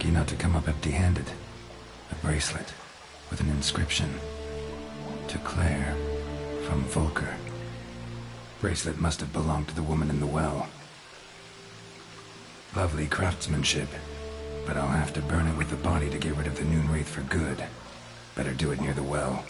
lucky not to come up empty-handed. A bracelet with an inscription. To Claire, from Volker. Bracelet must have belonged to the woman in the well. Lovely craftsmanship, but I'll have to burn it with the body to get rid of the Noon Wraith for good. Better do it near the well.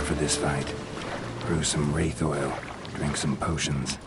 For this fight. Brew some wraith oil, drink some potions.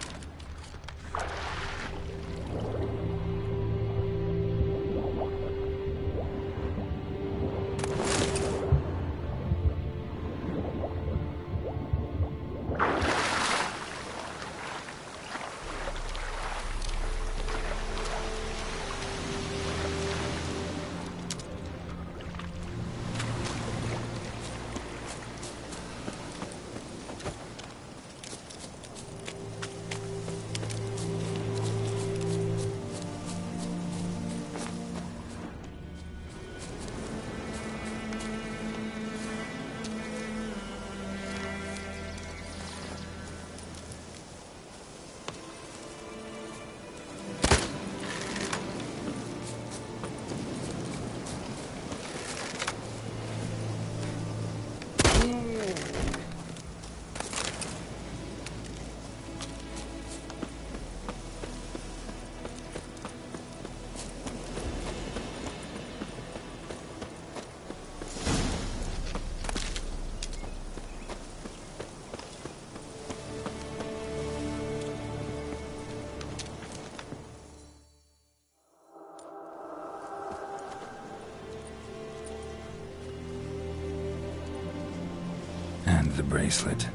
And the bracelet.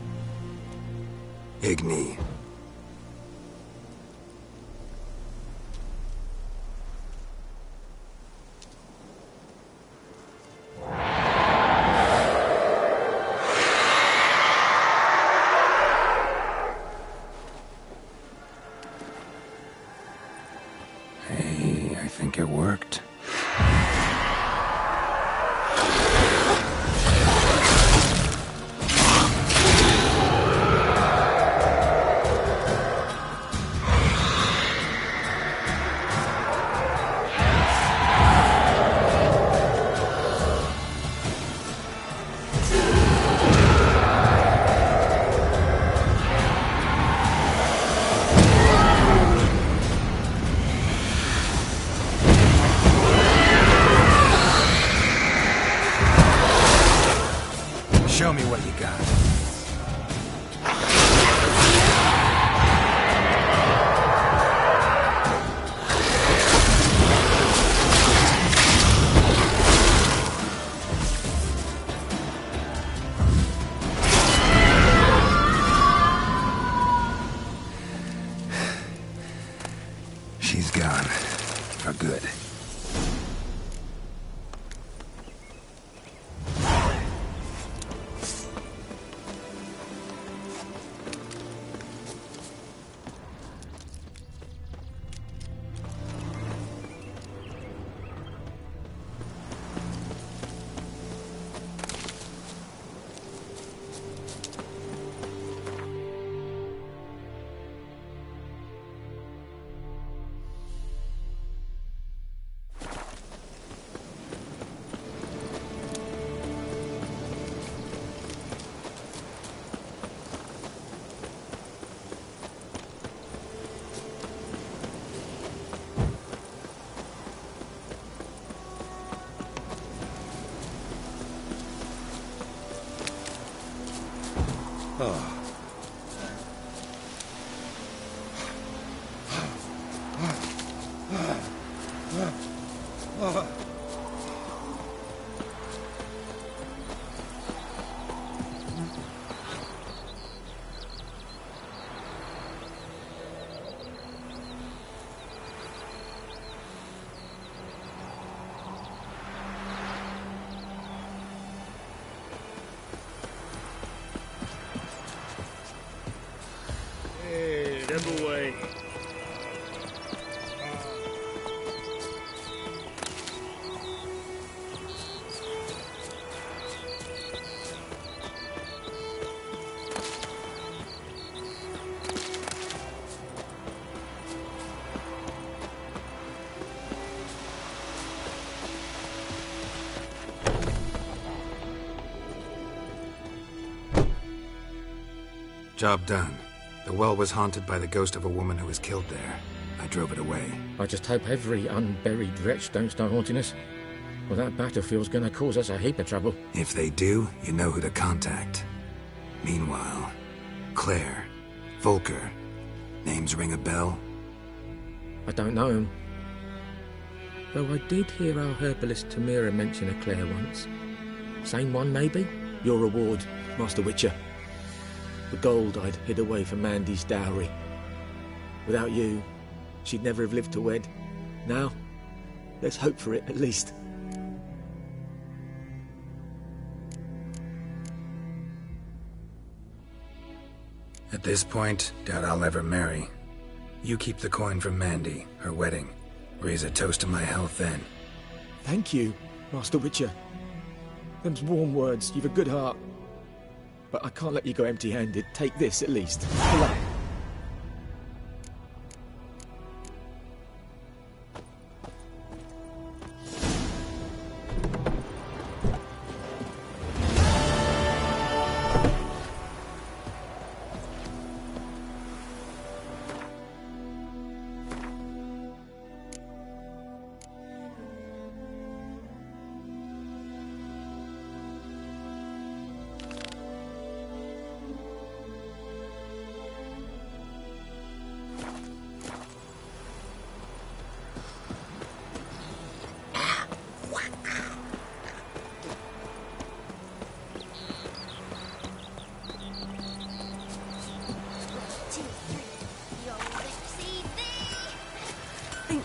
Igni. Hey, I think it worked. you got? She's gone. For good. Away. Job done. The well was haunted by the ghost of a woman who was killed there. I drove it away. I just hope every unburied wretch don't start haunting us. Well, that battlefield's gonna cause us a heap of trouble. If they do, you know who to contact. Meanwhile, Claire, Volker, names ring a bell? I don't know him. Though I did hear our herbalist Tamira mention a Claire once. Same one, maybe? Your reward, Master Witcher. The gold I'd hid away for Mandy's dowry. Without you, she'd never have lived to wed. Now, let's hope for it, at least. At this point, doubt I'll ever marry. You keep the coin from Mandy, her wedding. Raise a toast to my health then. Thank you, Master Witcher. Them's warm words, you've a good heart. But I can't let you go empty-handed. Take this, at least. Good luck.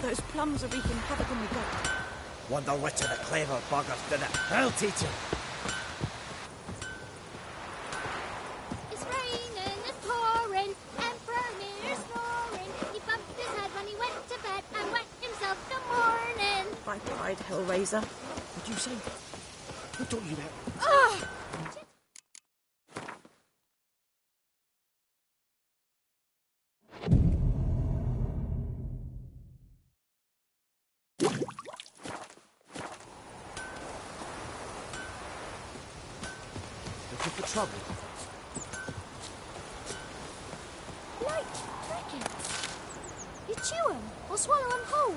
Those plums are wreaking havoc in the gut. Wonder which of the clever buggers did it. I'll teach him. It's raining, it's pouring, Emperor Mirror's snoring. He bumped his head when he went to bed and wet himself the morning. By pride, Hellraiser. What'd you say? What told you that? Ugh! Looking for trouble? Like crickets. You chew 'em or swallow 'em whole.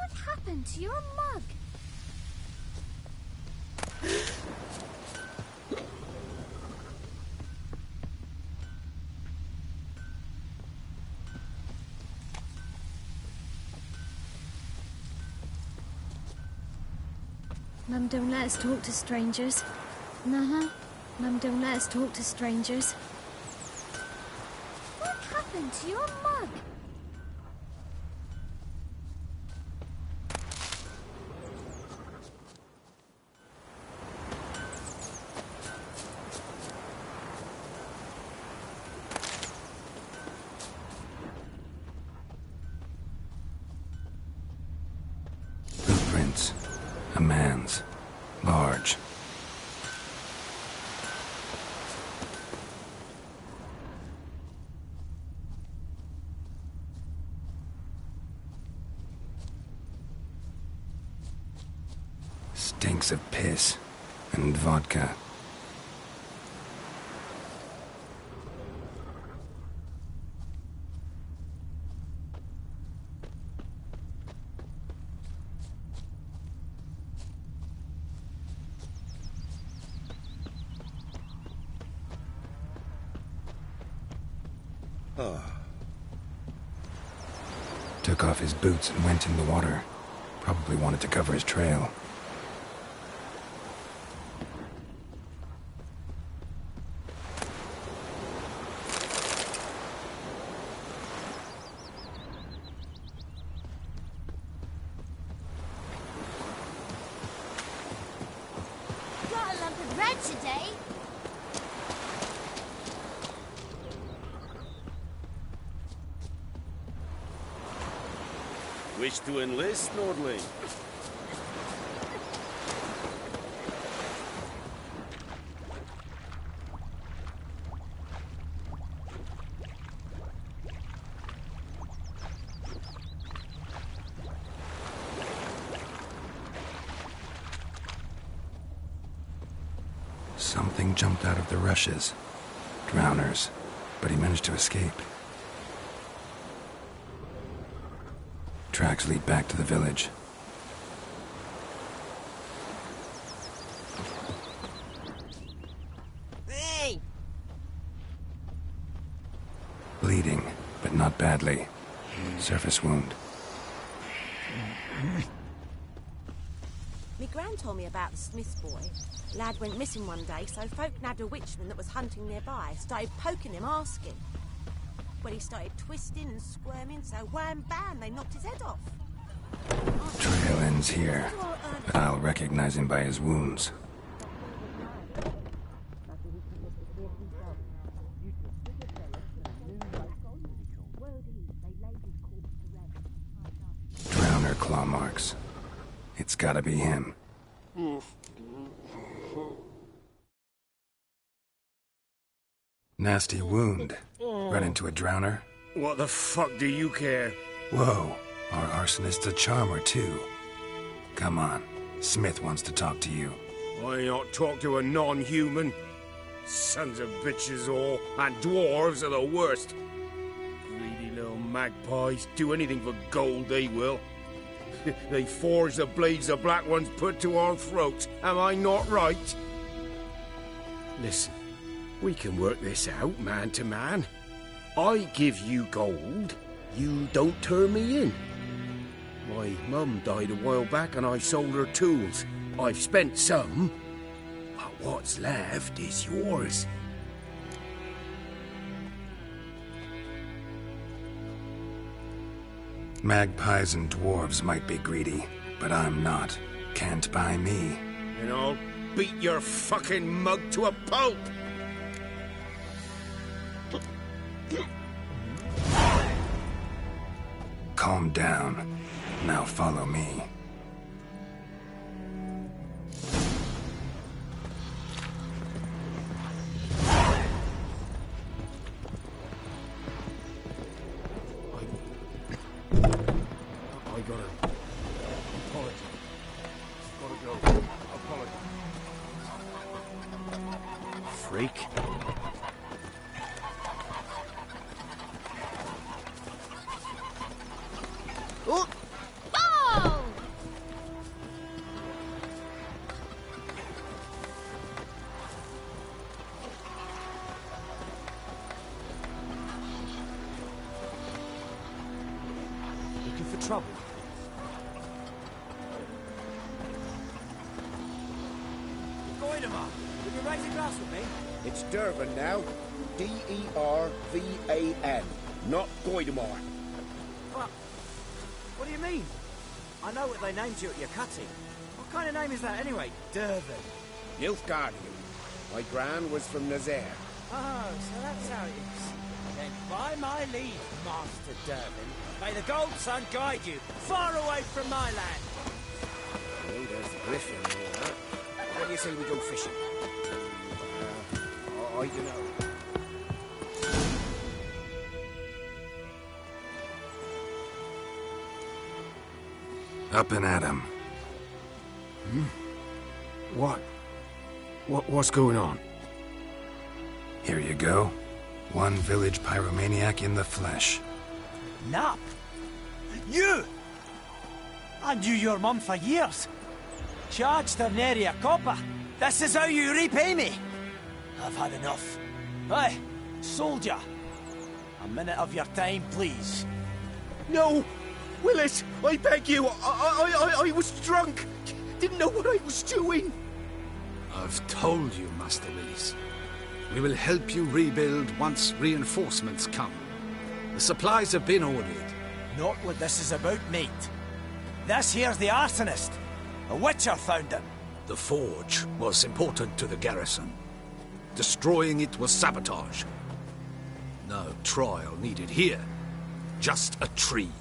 What happened to your mug? Mum don't let us talk to strangers. Uh-huh. Mum don't let us talk to strangers. What happened to your mug? Footprints. A man's. Large. Stinks of piss and vodka. Took off his boots and went in the water. Probably wanted to cover his trail. Got a lump of bread today. Wish to enlist, Nordling? Something jumped out of the rushes. Drowners. But he managed to escape. Tracks lead back to the village. Hey! Bleeding, but not badly. Surface wound. Me gran told me about the Smith's boy. Lad went missing one day, so folk nabbed a witchman that was hunting nearby. Started poking him, asking. Well, he started twisting and squirming, so wham bam, they knocked his head off. Trail ends here, but I'll recognize him by his wounds. Drowner claw marks. It's gotta be him. Nasty wound. Run into a drowner? What the fuck do you care? Whoa, our arsonist's a charmer too. Come on, Smith wants to talk to you. I not talk to a non-human. Sons of bitches all, and dwarves are the worst. Greedy little magpies, do anything for gold they will. They forge the blades the black ones put to our throats. Am I not right? Listen, we can work this out man to man. I give you gold, you don't turn me in. My mum died a while back and I sold her tools. I've spent some, but what's left is yours. Magpies and dwarves might be greedy, but I'm not. Can't buy me. And I'll beat your fucking mug to a pulp! Calm down. Now follow me. I gotta apologize. Gotta go. Apologize. Freak. Oh! Oh! trouble. Goidemar, would you raise a glass with me? It's Dervan now. D-E-R-V-A-N. Not Goidemar. But, what do you mean? I know what they named you at your cutting. What kind of name is that anyway? Dervan. Nilfgaardian. My gran was from Nazaire. Oh, so that's how it is. Then by my leave, Master Dervan, may the Gold Sun guide you far away from my land. Oh, there's the griffin and all that. What do you say we go fishing? I don't know. Up and at 'em. What's going on? Here you go. One village pyromaniac in the flesh. Nap? You? I knew your mum for years. Charged her nary a copper. This is how you repay me. I've had enough. Hey, soldier. A minute of your time, please. No! Willis, I beg you. I was drunk. Didn't know what I was doing. I've told you, Master Willis. We will help you rebuild once reinforcements come. The supplies have been ordered. Not what this is about, mate. This here's the arsonist. A witcher found him. The forge was important to the garrison. Destroying it was sabotage. No trial needed here. Just a tree.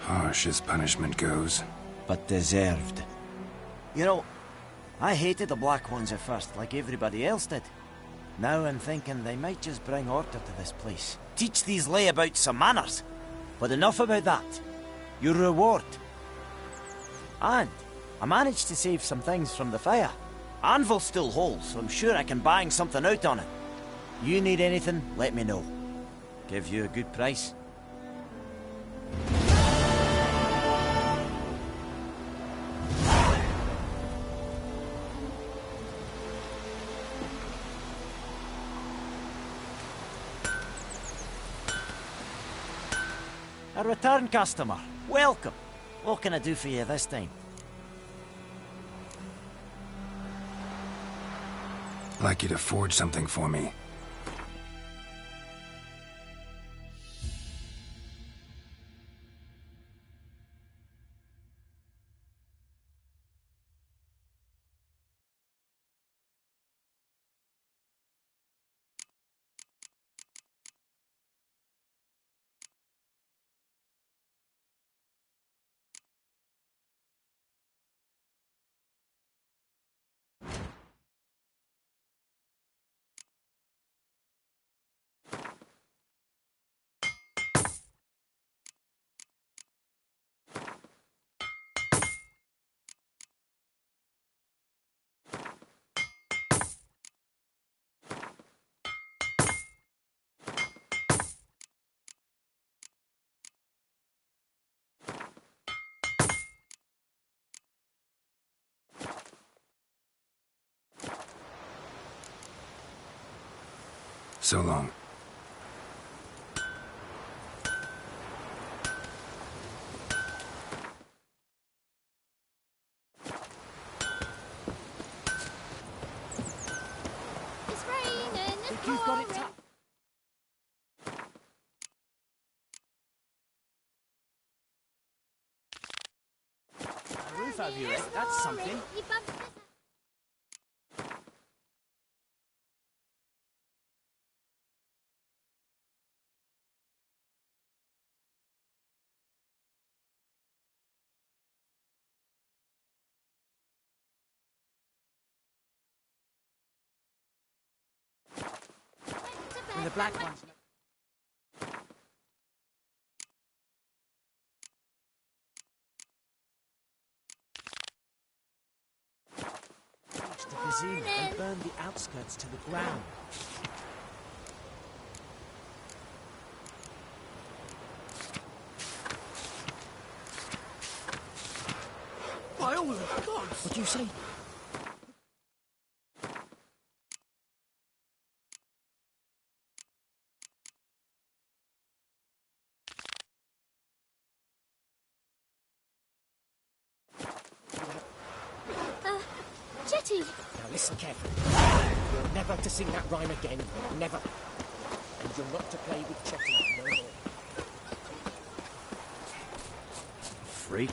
Harsh as punishment goes. But deserved. You know, I hated the Black Ones at first, like everybody else did. Now I'm thinking they might just bring order to this place. Teach these layabouts some manners. But enough about that. Your reward. And I managed to save some things from the fire. Anvil still holds, so I'm sure I can bang something out on it. You need anything, let me know. Give you a good price. A return customer. Welcome. What can I do for you this time? I'd like you to forge something for me. So long. It's raining, it's You've got it pouring. Roof over your head, that's something. He bumped his And the Black Ones. Reached the casino and burned the outskirts to the ground. By all the gods! What'd you say? Listen carefully. You're never to sing that rhyme again. Never. And you're not to play with Chetty no more. Freak.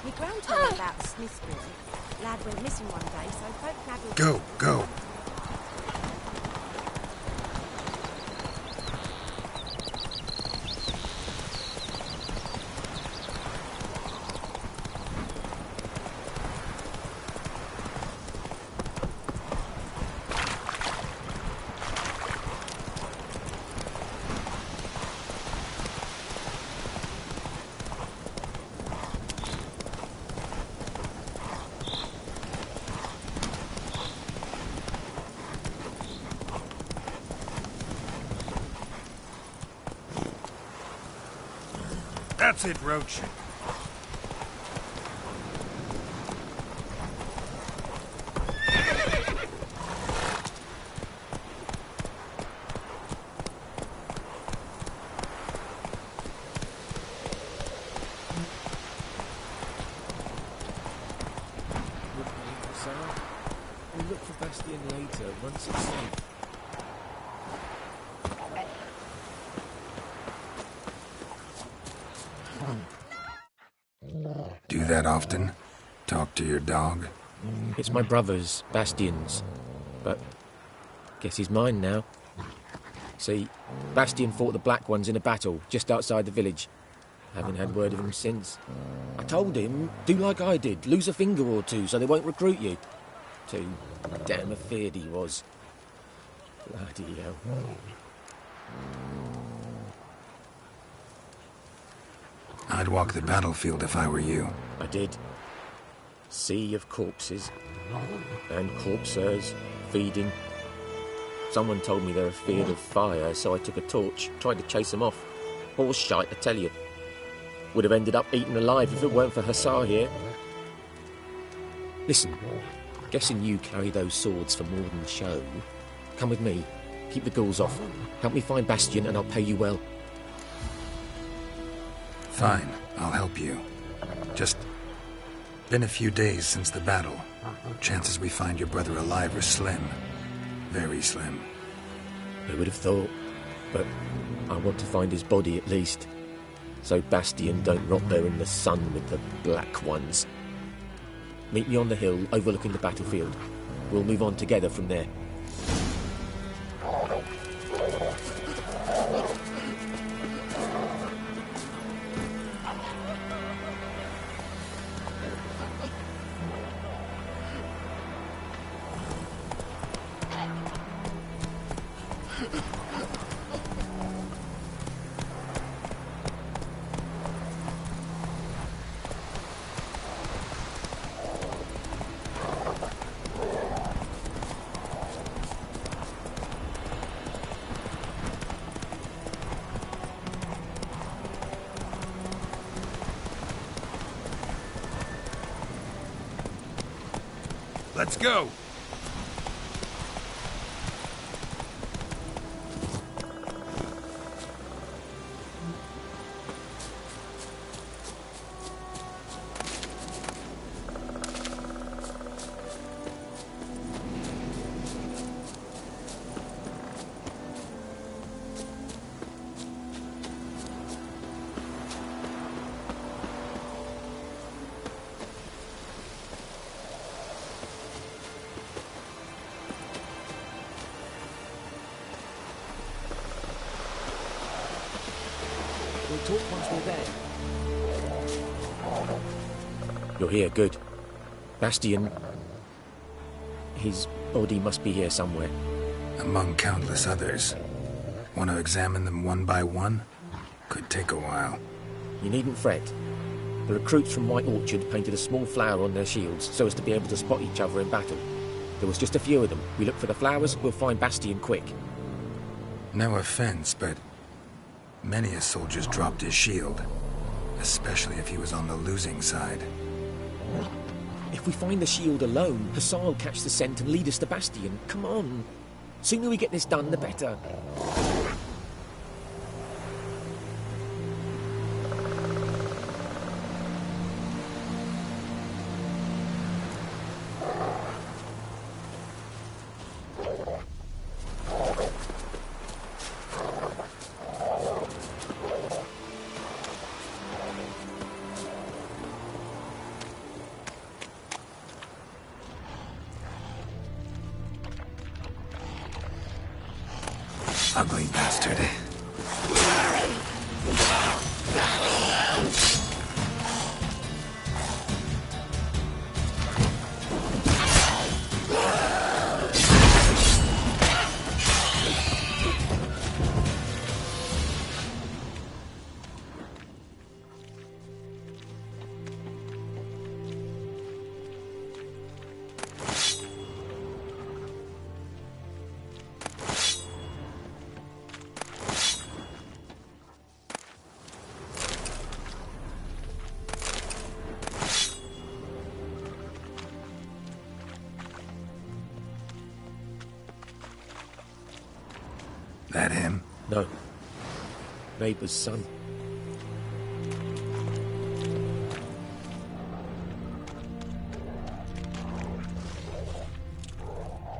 My gran told me about Smith's boy. Lad went missing one day, so folk naddled... Go. That's it, Roach. We'll look for Bastion later, once it's safe. Do that often? Talk to your dog? It's my brother's, Bastion's. But guess he's mine now. See, Bastion fought the Black Ones in a battle just outside the village. Haven't had word of him since. I told him, do like I did, lose a finger or two so they won't recruit you. Too damn afeard he was. Bloody hell. I'd walk the battlefield if I were you. I did. Sea of corpses. And corpsers feeding. Someone told me they're afeard of fire, so I took a torch, tried to chase them off. Horse shite, I tell you. Would have ended up eaten alive if it weren't for Hussar here. Listen, guessing you carry those swords for more than show. Come with me. Keep the ghouls off. Help me find Bastion and I'll pay you well. Fine, I'll help you. Just been a few days since the battle. Chances we find your brother alive are slim. Very slim. Who would have thought? But I want to find his body at least. So Bastion don't rot there in the sun with the Black Ones. Meet me on the hill overlooking the battlefield. We'll move on together from there. Let's go! We'll talk once we're there. You're here, good. Bastion... his body must be here somewhere. Among countless others. Want to examine them one by one? Could take a while. You needn't fret. The recruits from White Orchard painted a small flower on their shields so as to be able to spot each other in battle. There was just a few of them. We look for the flowers, we'll find Bastion quick. No offense, but many a soldier's dropped his shield. Especially if he was on the losing side. If we find the shield alone, Hussar will catch the scent and lead us to Bastion. Come on. Sooner we get this done, the better. Ugly bastard. That him? No. Neighbour's son.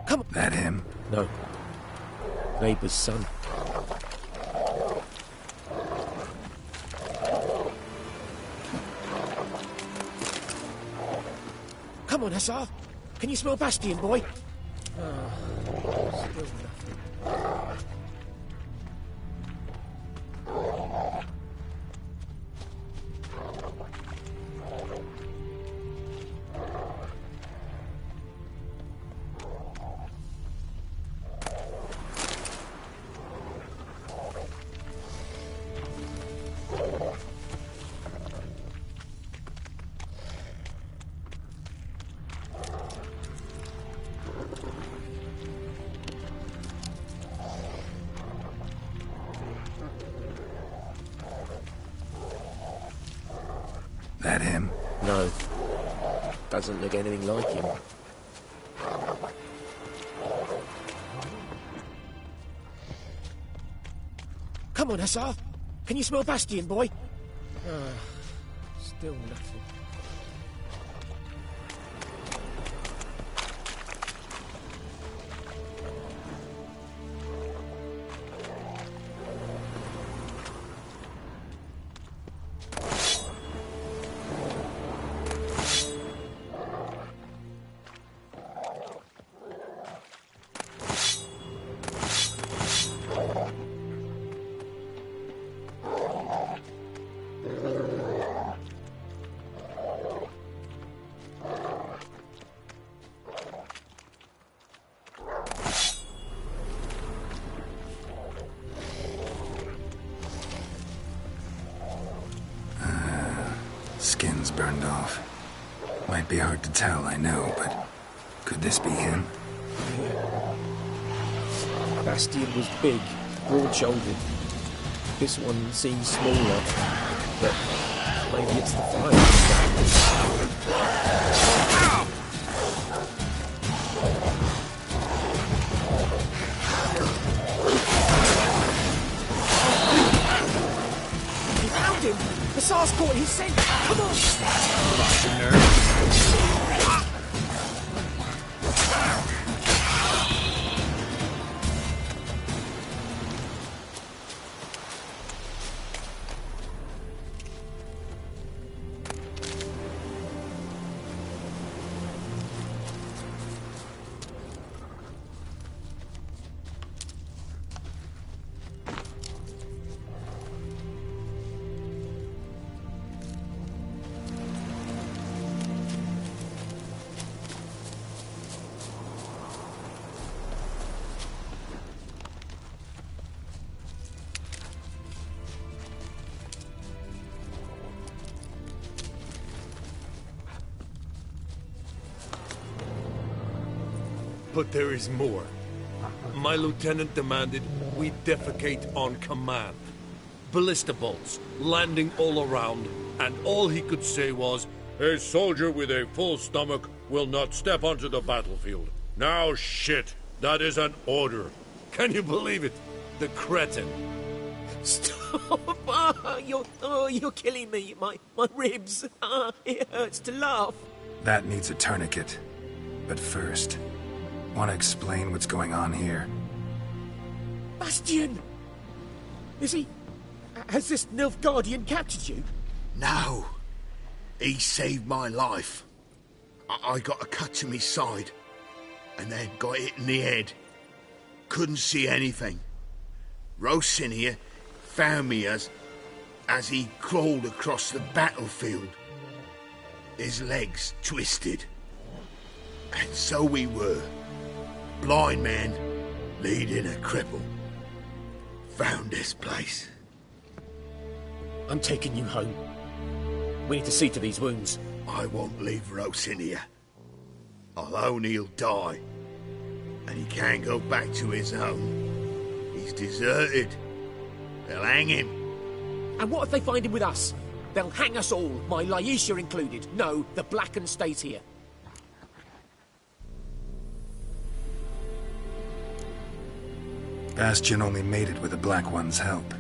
Come on. That him? No. Neighbour's son. Come on, Hussar. Can you smell Bastion, boy? Still nothing. That him? No. Doesn't look anything like him. Come on, Hussar. Can you smell Bastion, boy? Still nothing. Skin's burned off. Might be hard to tell, I know, but could this be him? Bastion was big, broad-shouldered. This one seems smaller, but maybe it's the fire. He found him! The SARS caught his scent! Come on! Fucking nerves. But there is more. My lieutenant demanded we defecate on command. Ballista bolts, landing all around, and all he could say was, "A soldier with a full stomach will not step onto the battlefield." Now shit, that is an order. Can you believe it? The cretin. Stop! You're killing me. My ribs. It hurts to laugh. That needs a tourniquet. But first, want to explain what's going on here? Bastion! Is he... Has this Nilfgaardian captured you? No. He saved my life. I got a cut to my side, and then got hit in the head. Couldn't see anything. Rosinia found me as he crawled across the battlefield. His legs twisted. And so we were. Blind man leading a cripple. Found this place. I'm taking you home. We need to see to these wounds. I won't leave Rosinia. Alone he'll die. And he can't go back to his home. He's deserted. They'll hang him. And what if they find him with us? They'll hang us all, my Laisha included. No, the Blacken stays here. Bastion only made it with the Black One's help.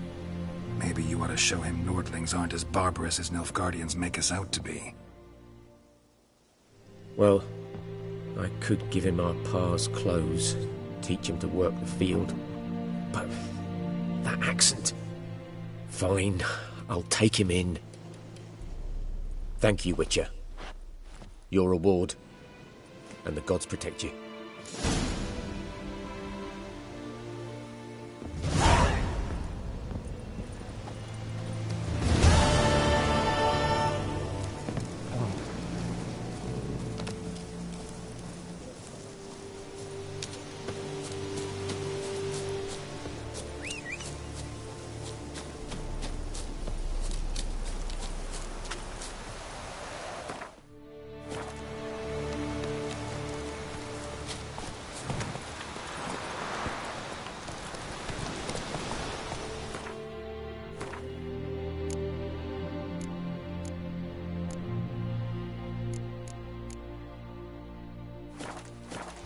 Maybe you ought to show him Nordlings aren't as barbarous as Nilfgaardians make us out to be. Well, I could give him our pa's clothes, teach him to work the field. But that accent... Fine, I'll take him in. Thank you, Witcher. Your reward. And the gods protect you.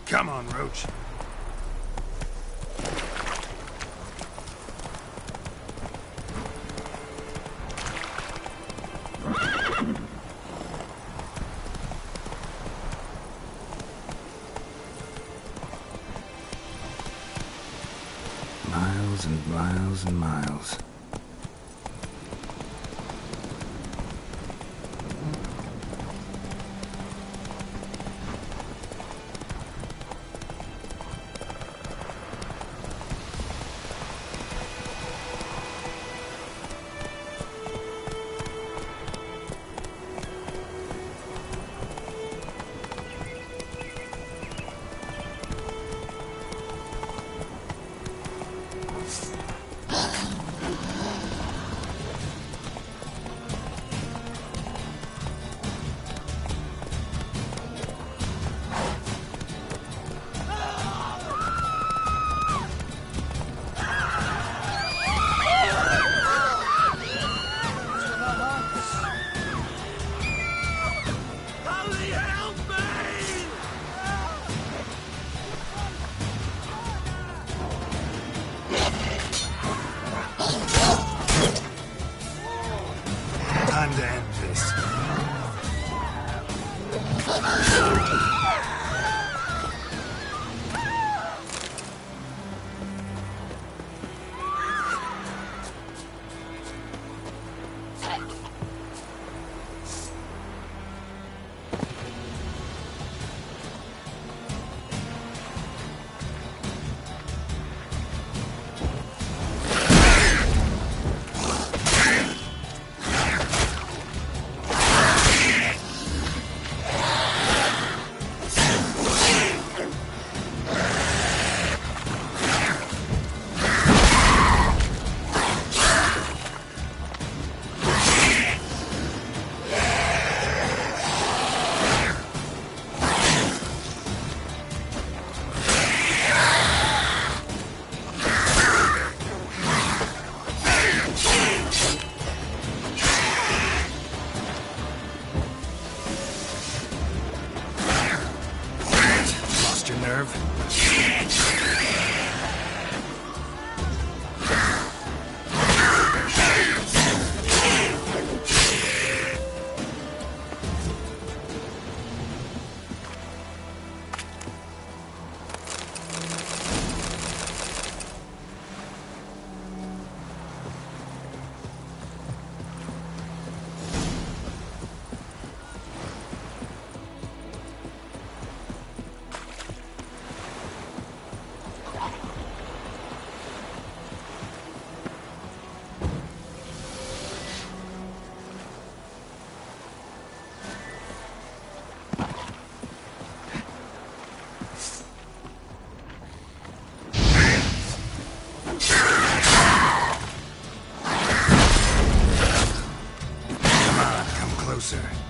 Come on, Roach. Miles and miles and miles. Time to end this. closer.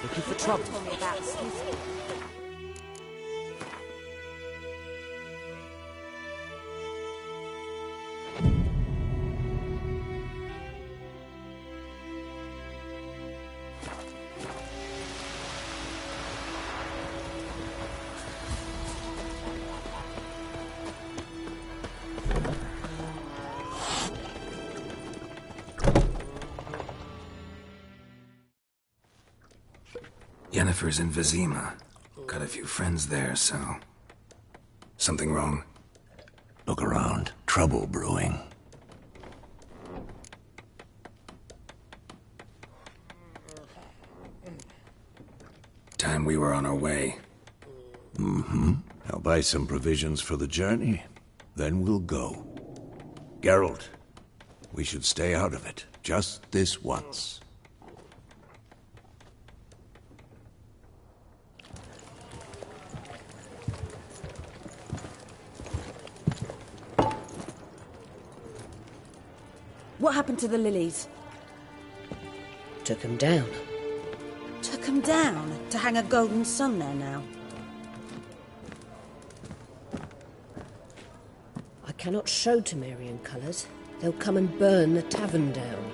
Looking for trouble? Tell me about Smith. Yennefer's in Vizima. Got a few friends there, so... Something wrong? Look around. Trouble brewing. Time we were on our way. Mm-hmm. I'll buy some provisions for the journey. Then we'll go. Geralt, we should stay out of it. Just this once. What happened to the lilies? Took him down. Took him down to hang a golden sun there now. I cannot show Temerian colours. They'll come and burn the tavern down.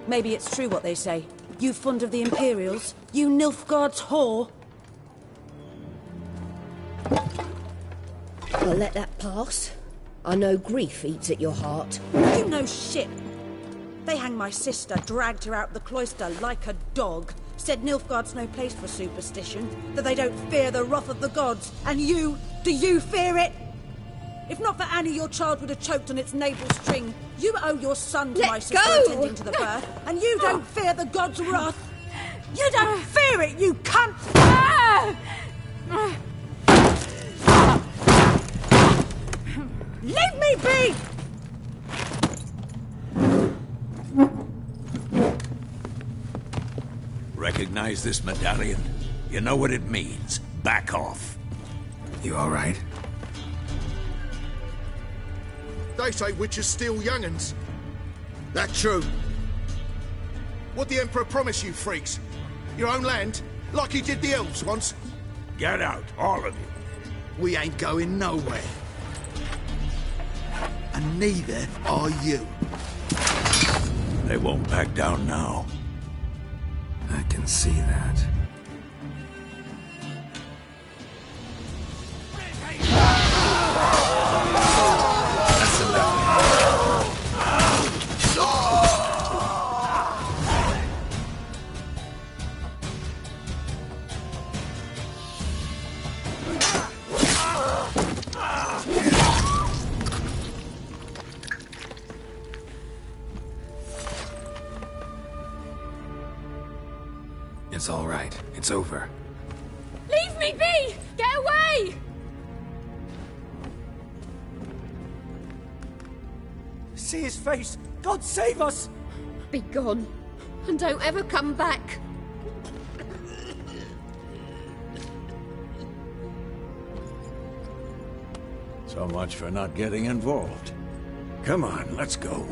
Maybe it's true what they say. You fond of the Imperials? You Nilfgaard's whore? I'll let that pass. I know grief eats at your heart. You know shit. They hanged my sister, dragged her out the cloister like a dog. Said Nilfgaard's no place for superstition, that they don't fear the wrath of the gods. And you, do you fear it? If not for Annie, your child would have choked on its navel string. You owe your son to my sister attending to the birth, and you don't fear the gods' wrath. You don't fear it, you cunt! Leave me be! Recognize this medallion? You know what it means. Back off. You all right? They say witches steal young'uns. That true? What the Emperor promise you, freaks? Your own land? Like he did the elves once? Get out, all of you. We ain't going nowhere. And neither are you. They won't back down now. I can see that. That's enough. It's all right. It's over. Leave me be! Get away! See his face! God save us! Be gone, and don't ever come back. So much for not getting involved. Come on, let's go.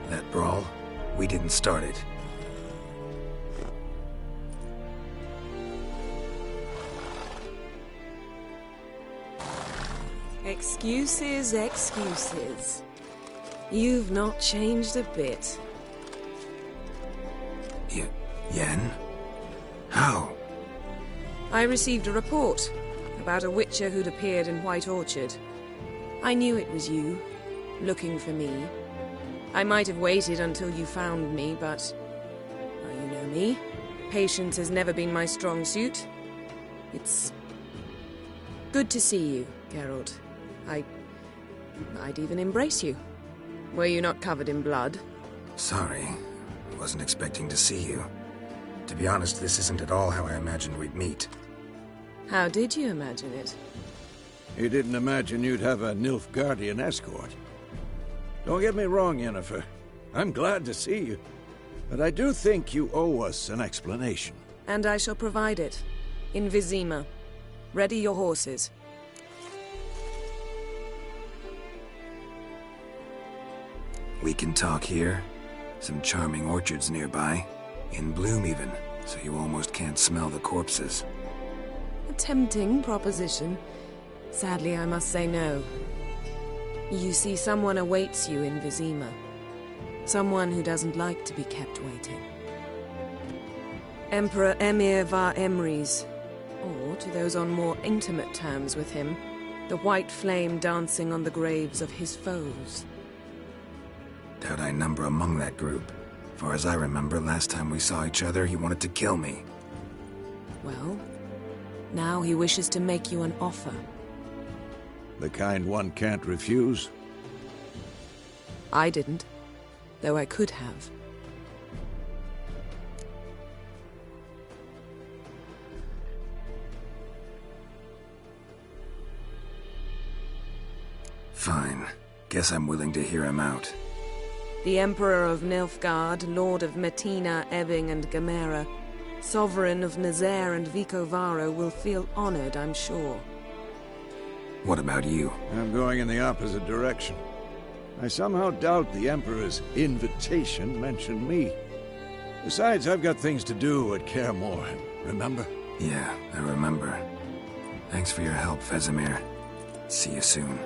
That brawl, we didn't start it. Excuses, excuses. You've not changed a bit. Yen? How? I received a report about a witcher who'd appeared in White Orchard. I knew it was you, looking for me. I might have waited until you found me, but... well, you know me. Patience has never been my strong suit. It's... good to see you, Geralt. I'd even embrace you. Were you not covered in blood? Sorry. Wasn't expecting to see you. To be honest, this isn't at all how I imagined we'd meet. How did you imagine it? You didn't imagine you'd have a Nilfgaardian escort. Don't get me wrong, Yennefer. I'm glad to see you. But I do think you owe us an explanation. And I shall provide it. In Vizima. Ready your horses. We can talk here. Some charming orchards nearby. In bloom even, so you almost can't smell the corpses. A tempting proposition. Sadly, I must say no. You see, someone awaits you in Vizima. Someone who doesn't like to be kept waiting. Emperor Emir var Emrys, or, to those on more intimate terms with him, the white flame dancing on the graves of his foes. Doubt I number among that group. Far as I remember, last time we saw each other, he wanted to kill me. Well, now he wishes to make you an offer. The kind one can't refuse? I didn't, though I could have. Fine. Guess I'm willing to hear him out. The Emperor of Nilfgaard, Lord of Metina, Ebbing and Gamera, Sovereign of Nazaire and Vicovaro will feel honored, I'm sure. What about you? I'm going in the opposite direction. I somehow doubt the Emperor's invitation mentioned me. Besides, I've got things to do at Kaer Morhen, remember? Yeah, I remember. Thanks for your help, Vesemir. See you soon.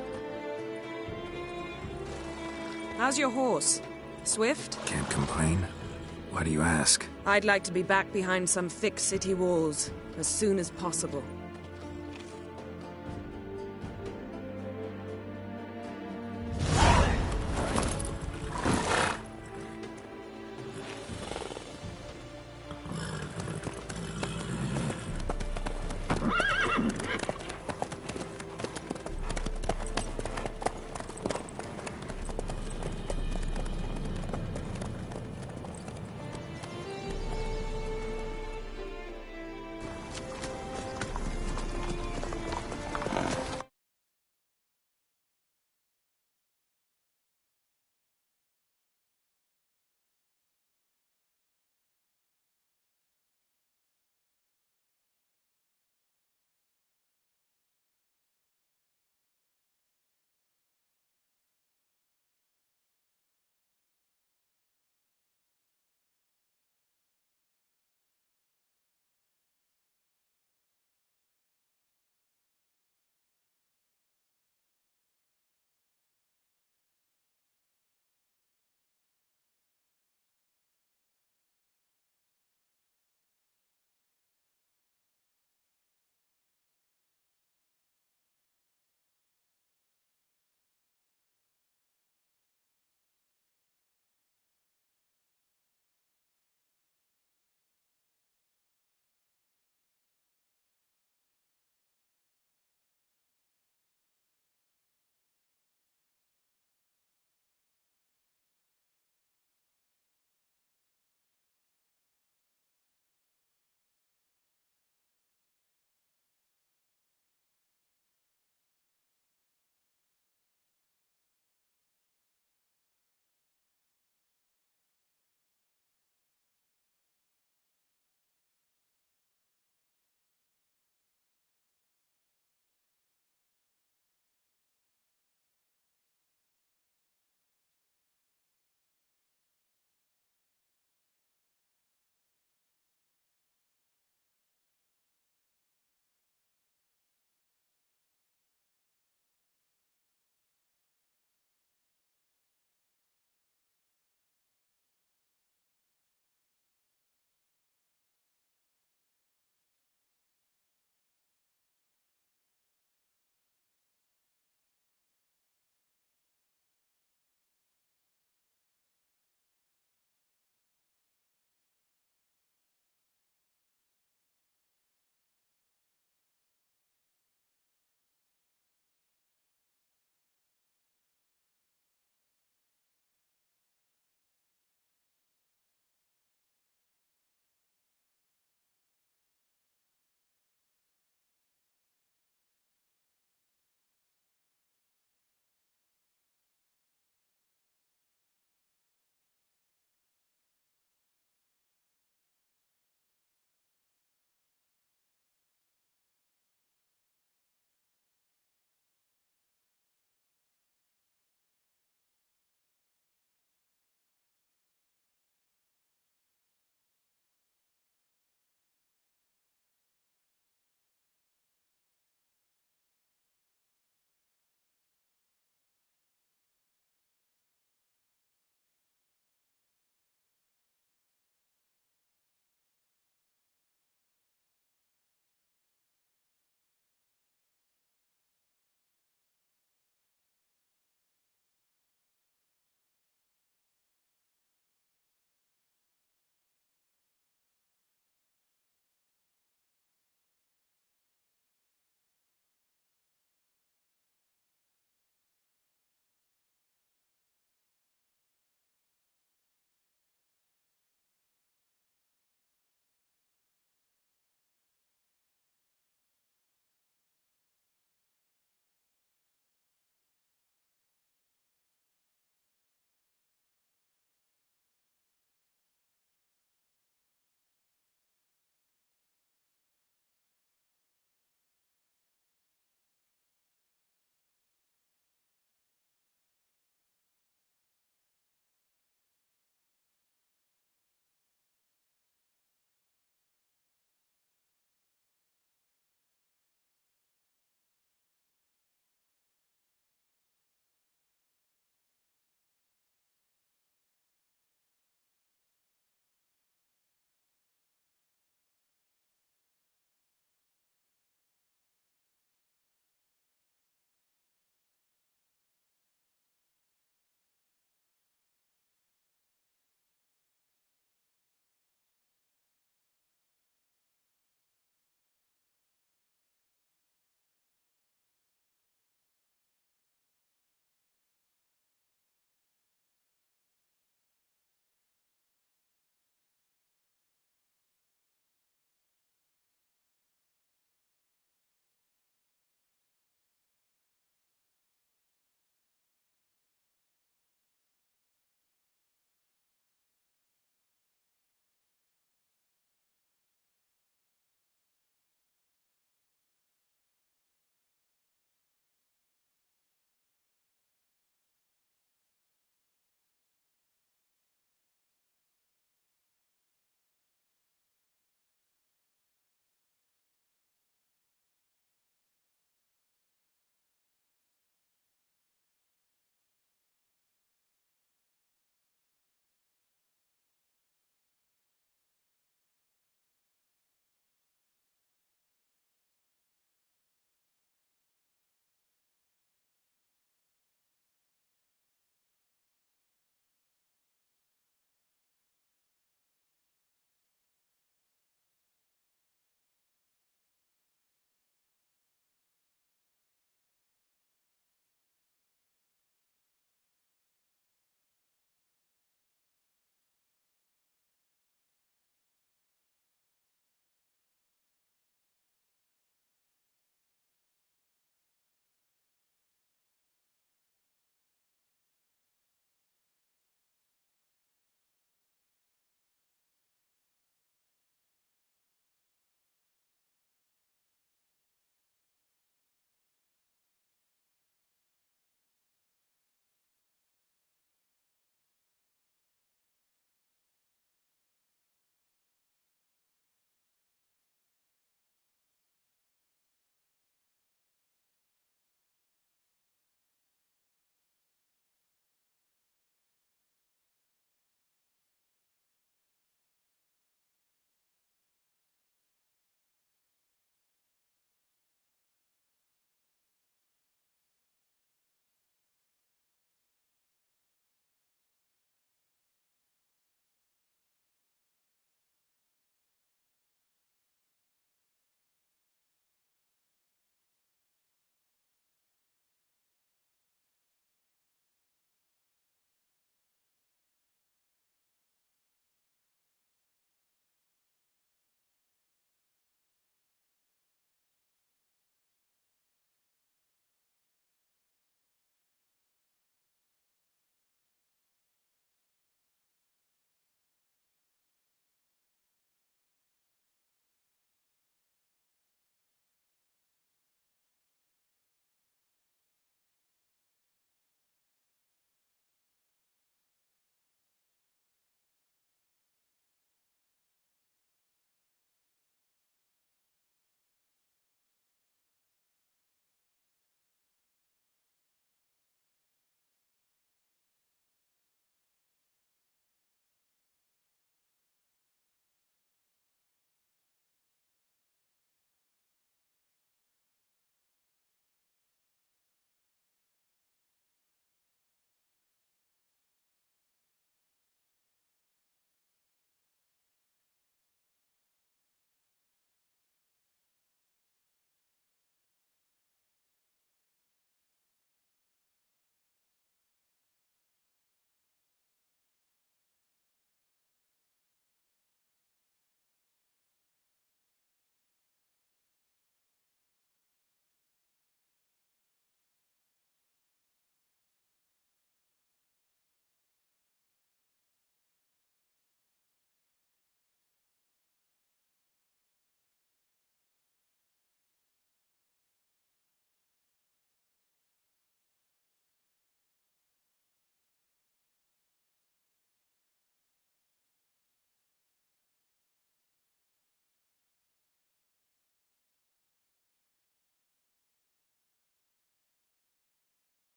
How's your horse? Swift? Can't complain. Why do you ask? I'd like to be back behind some thick city walls as soon as possible.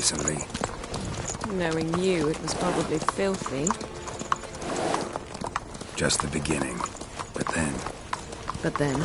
recently. Knowing you, it was probably filthy. Just the beginning. But then... But then...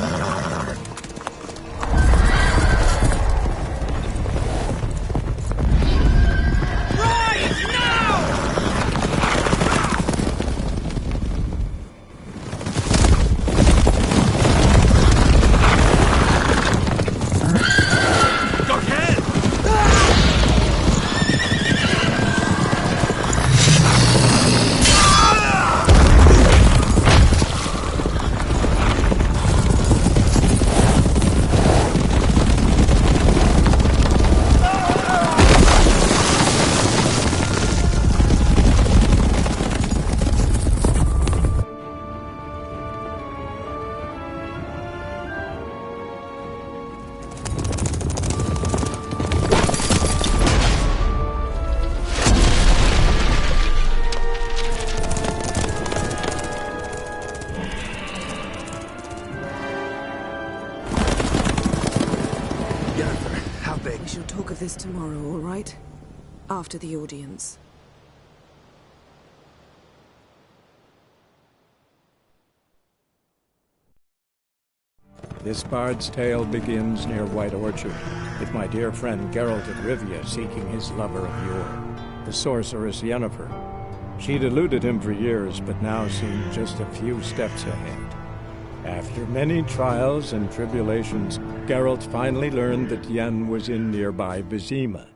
We shall talk of this tomorrow, all right? After the audience. This bard's tale begins near White Orchard, with my dear friend Geralt of Rivia seeking his lover of yore, the sorceress Yennefer. She'd eluded him for years, but now seemed just a few steps ahead. After many trials and tribulations, Geralt finally learned that Yen was in nearby Vizima.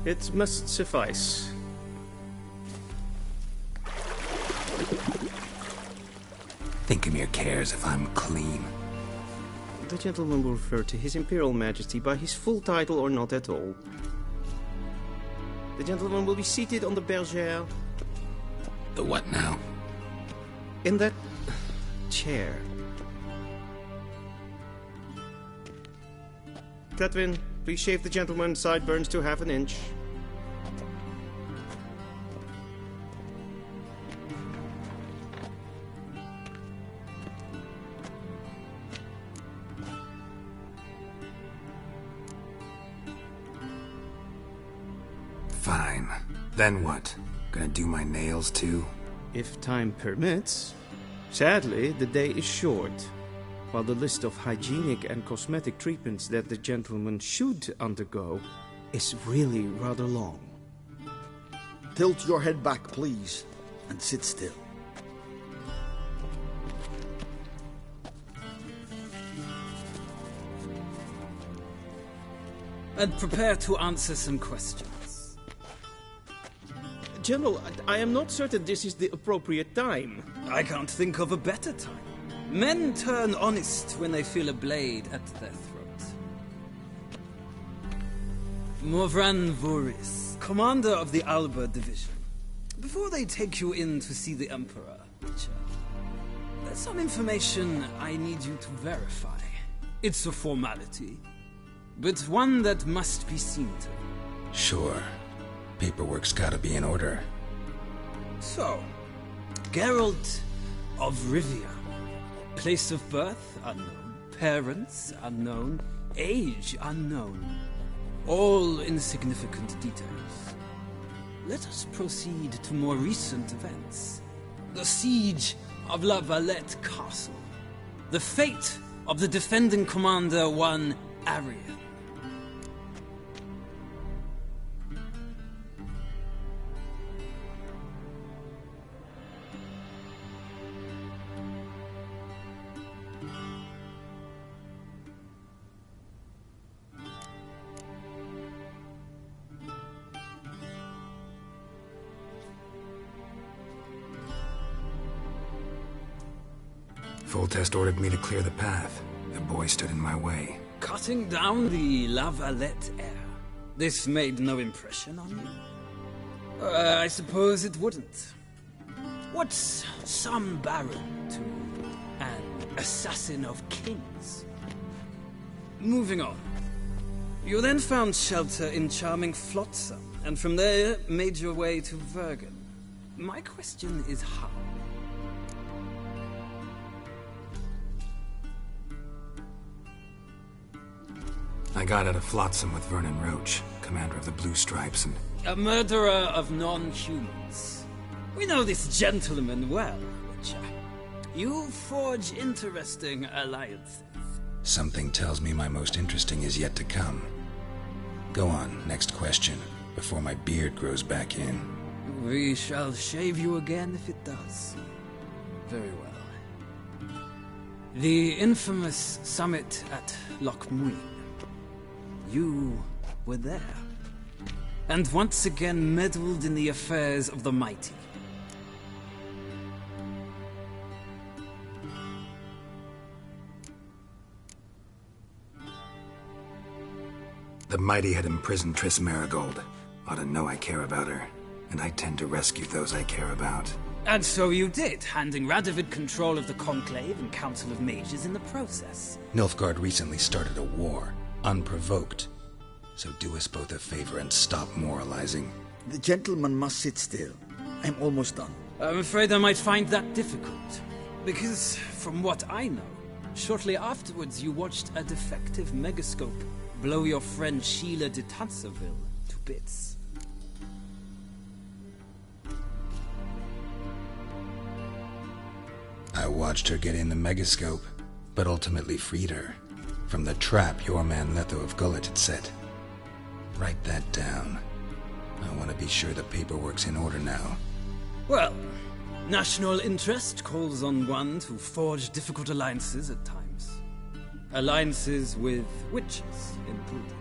It must suffice. Thinking cares if I'm clean. The gentleman will refer to His Imperial Majesty by his full title or not at all. The gentleman will be seated on the bergère. The what now? In that chair. Cletwin, please shave the gentleman's sideburns to half an inch. Fine. Then what? Gonna do my nails too? If time permits. Sadly, the day is short. While the list of hygienic and cosmetic treatments that the gentleman should undergo is really rather long. Tilt your head back, please, and sit still. And prepare to answer some questions. General, I am not certain this is the appropriate time. I can't think of a better time. Men turn honest when they feel a blade at their throat. Morvran Voris, commander of the Alba Division. Before they take you in to see the Emperor, Witcher, there's some information I need you to verify. It's a formality, but one that must be seen to. Sure. Paperwork's gotta be in order. So, Geralt of Rivia. Place of birth unknown, parents unknown, age unknown. All insignificant details. Let us proceed to more recent events. The siege of La Valette Castle. The fate of the defending commander, one Arian. Foltest ordered me to clear the path. The boy stood in my way. Cutting down the La Valette heir. This made no impression on you? I suppose it wouldn't. What's some baron to an assassin of kings? Moving on. You then found shelter in charming Flotsam, and from there made your way to Vergen. My question is how? I got out of Flotsam with Vernon Roach, commander of the Blue Stripes, and... A murderer of non-humans. We know this gentleman well, Witcher. You forge interesting alliances. Something tells me my most interesting is yet to come. Go on, next question, before my beard grows back in. We shall shave you again if it does. Very well. The infamous summit at Loch Muin. You were there. And once again meddled in the affairs of the mighty. The mighty had imprisoned Triss Marigold. Ought to know I care about her, and I tend to rescue those I care about. And so you did, handing Radovid control of the Conclave and Council of Mages in the process. Nilfgaard recently started a war, unprovoked. So do us both a favor and stop moralizing. The gentleman must sit still. I'm almost done. I'm afraid I might find that difficult. Because, from what I know, shortly afterwards you watched a defective megascope blow your friend Sheila de Tanserville to bits. I watched her get in the megascope, but ultimately freed her from the trap your man Letho of Gullet had set. Write that down. I want to be sure the paperwork's in order now. Well, national interest calls on one to forge difficult alliances at times. Alliances with witches included.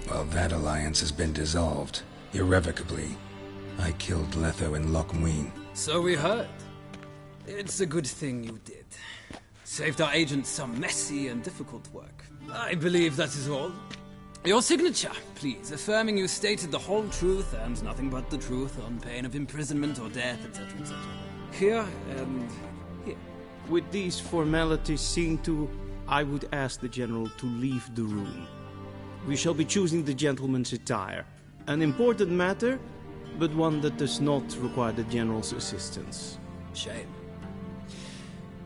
Well, that alliance has been dissolved, irrevocably. I killed Letho in Loch Muin. So we heard. It's a good thing you did. Saved our agent some messy and difficult work. I believe that is all. Your signature, please, affirming you stated the whole truth and nothing but the truth on pain of imprisonment or death, etc., etc. Here and here. With these formalities seen to, I would ask the General to leave the room. We shall be choosing the gentleman's attire. An important matter, but one that does not require the General's assistance. Shame.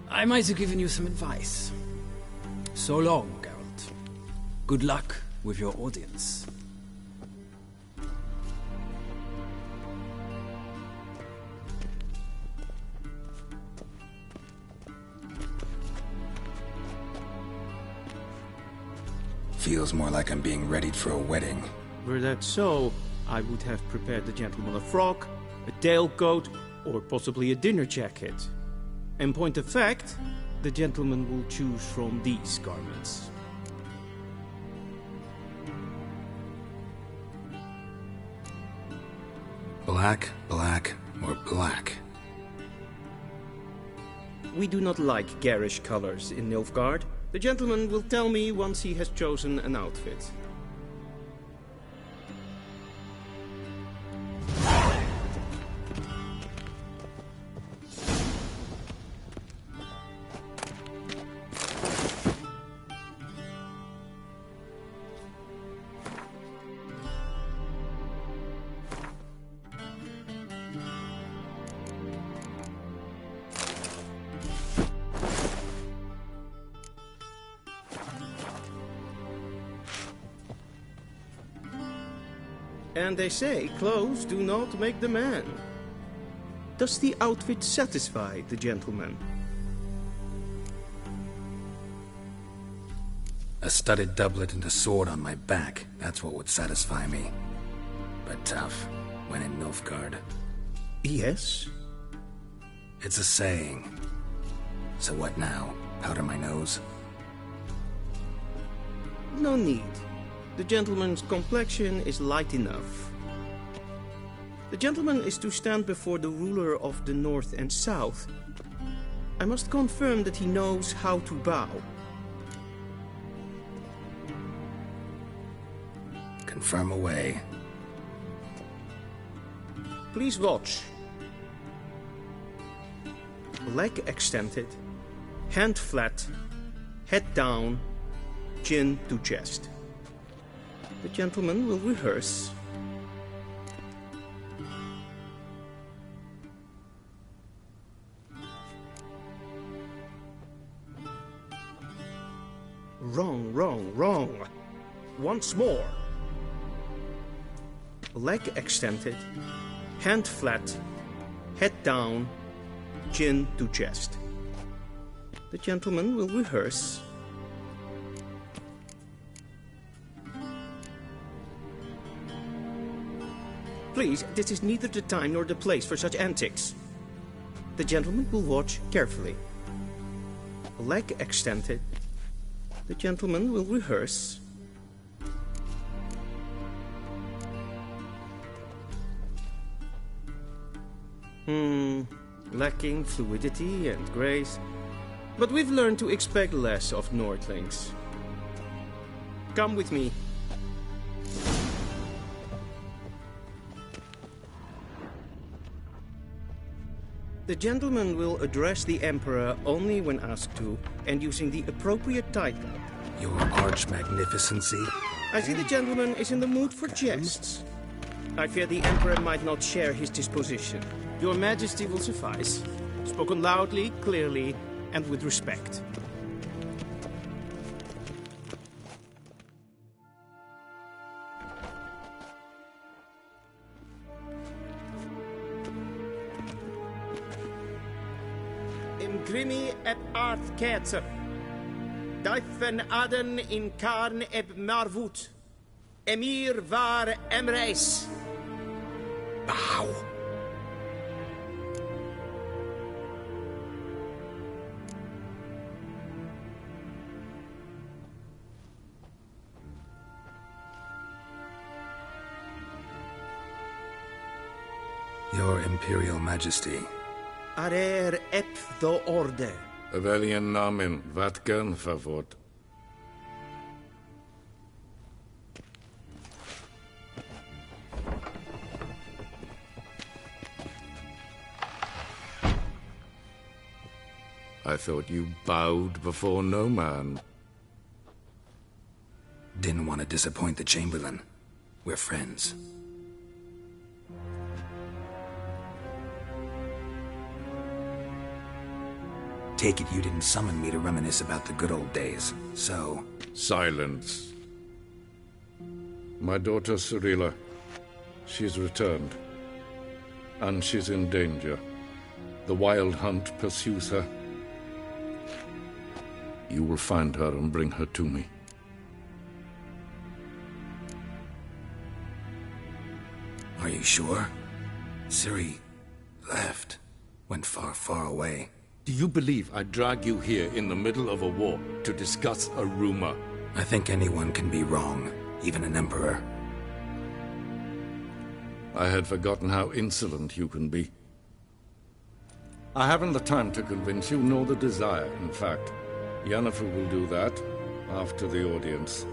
I might have given you some advice. So long, Geralt. Good luck with your audience. Feels more like I'm being readied for a wedding. Were that so, I would have prepared the gentleman a frock, a tailcoat, or possibly a dinner jacket. In point of fact, the gentleman will choose from these garments. Black, black, or black? We do not like garish colors in Nilfgaard. The gentleman will tell me once he has chosen an outfit. And they say clothes do not make the man. Does the outfit satisfy the gentleman? A studded doublet and a sword on my back, that's what would satisfy me. But tough, when in Nilfgaard. Yes? It's a saying. So what now? Powder my nose? No need. The gentleman's complexion is light enough. The gentleman is to stand before the ruler of the North and South. I must confirm that he knows how to bow. Confirm away. Please watch. Leg extended, hand flat, head down, chin to chest. The gentleman will rehearse. Wrong, wrong, wrong. Once more. Leg extended, hand flat, head down, chin to chest. The gentleman will rehearse. Please, this is neither the time nor the place for such antics. The gentleman will watch carefully. Leg extended. The gentleman will rehearse. Lacking fluidity and grace. But we've learned to expect less of Nordlings. Come with me. The gentleman will address the Emperor only when asked to, and using the appropriate title. Your Arch-Magnificency? I see the gentleman is in the mood for jests. I fear the Emperor might not share his disposition. Your Majesty will suffice. Spoken loudly, clearly, and with respect. Imgrimi eb arth ketzer. Daifen aden in karn eb marvut. Emir var emreis. Bow. Your Imperial Majesty. Arer ep the orde. Veljen namen, vatgen favort. I thought you bowed before no man. Didn't want to disappoint the Chamberlain. We're friends. Take it you didn't summon me to reminisce about the good old days, so... Silence. My daughter Cyrilla, she's returned. And she's in danger. The Wild Hunt pursues her. You will find her and bring her to me. Are you sure? Ciri left. Went far, far away. Do you believe I'd drag you here in the middle of a war to discuss a rumor? I think anyone can be wrong, even an emperor. I had forgotten how insolent you can be. I haven't the time to convince you, nor the desire, in fact. Yennefer will do that after the audience.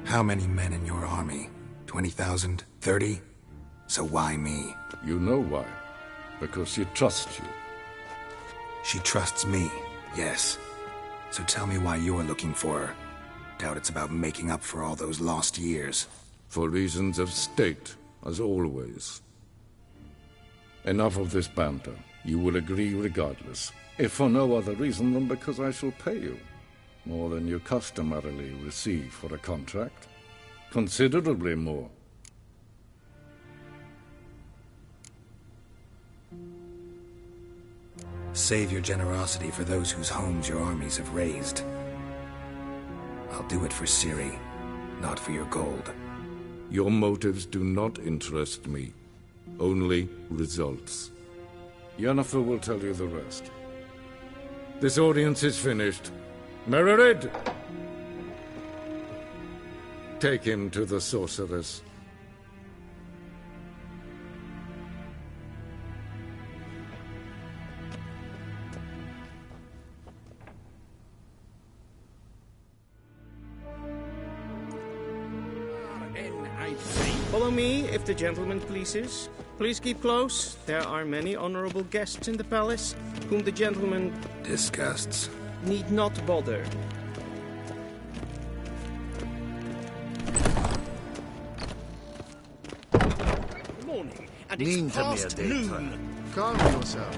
How many men in your army? 20,000? 30? So why me? You know why. Because she trusts you. She trusts me, yes. So tell me why you're looking for her. Doubt it's about making up for all those lost years. For reasons of state, as always. Enough of this banter. You will agree regardless. If for no other reason than because I shall pay you. More than you customarily receive for a contract. Considerably more. Save your generosity for those whose homes your armies have razed. I'll do it for Ciri, not for your gold. Your motives do not interest me. Only results. Yennefer will tell you the rest. This audience is finished. Mererid! Take him to the sorceress. Follow me, if the gentleman pleases. Please keep close. There are many honorable guests in the palace, whom the gentleman disgusts. Need not bother. Good morning, and it's past noon. Calm yourself.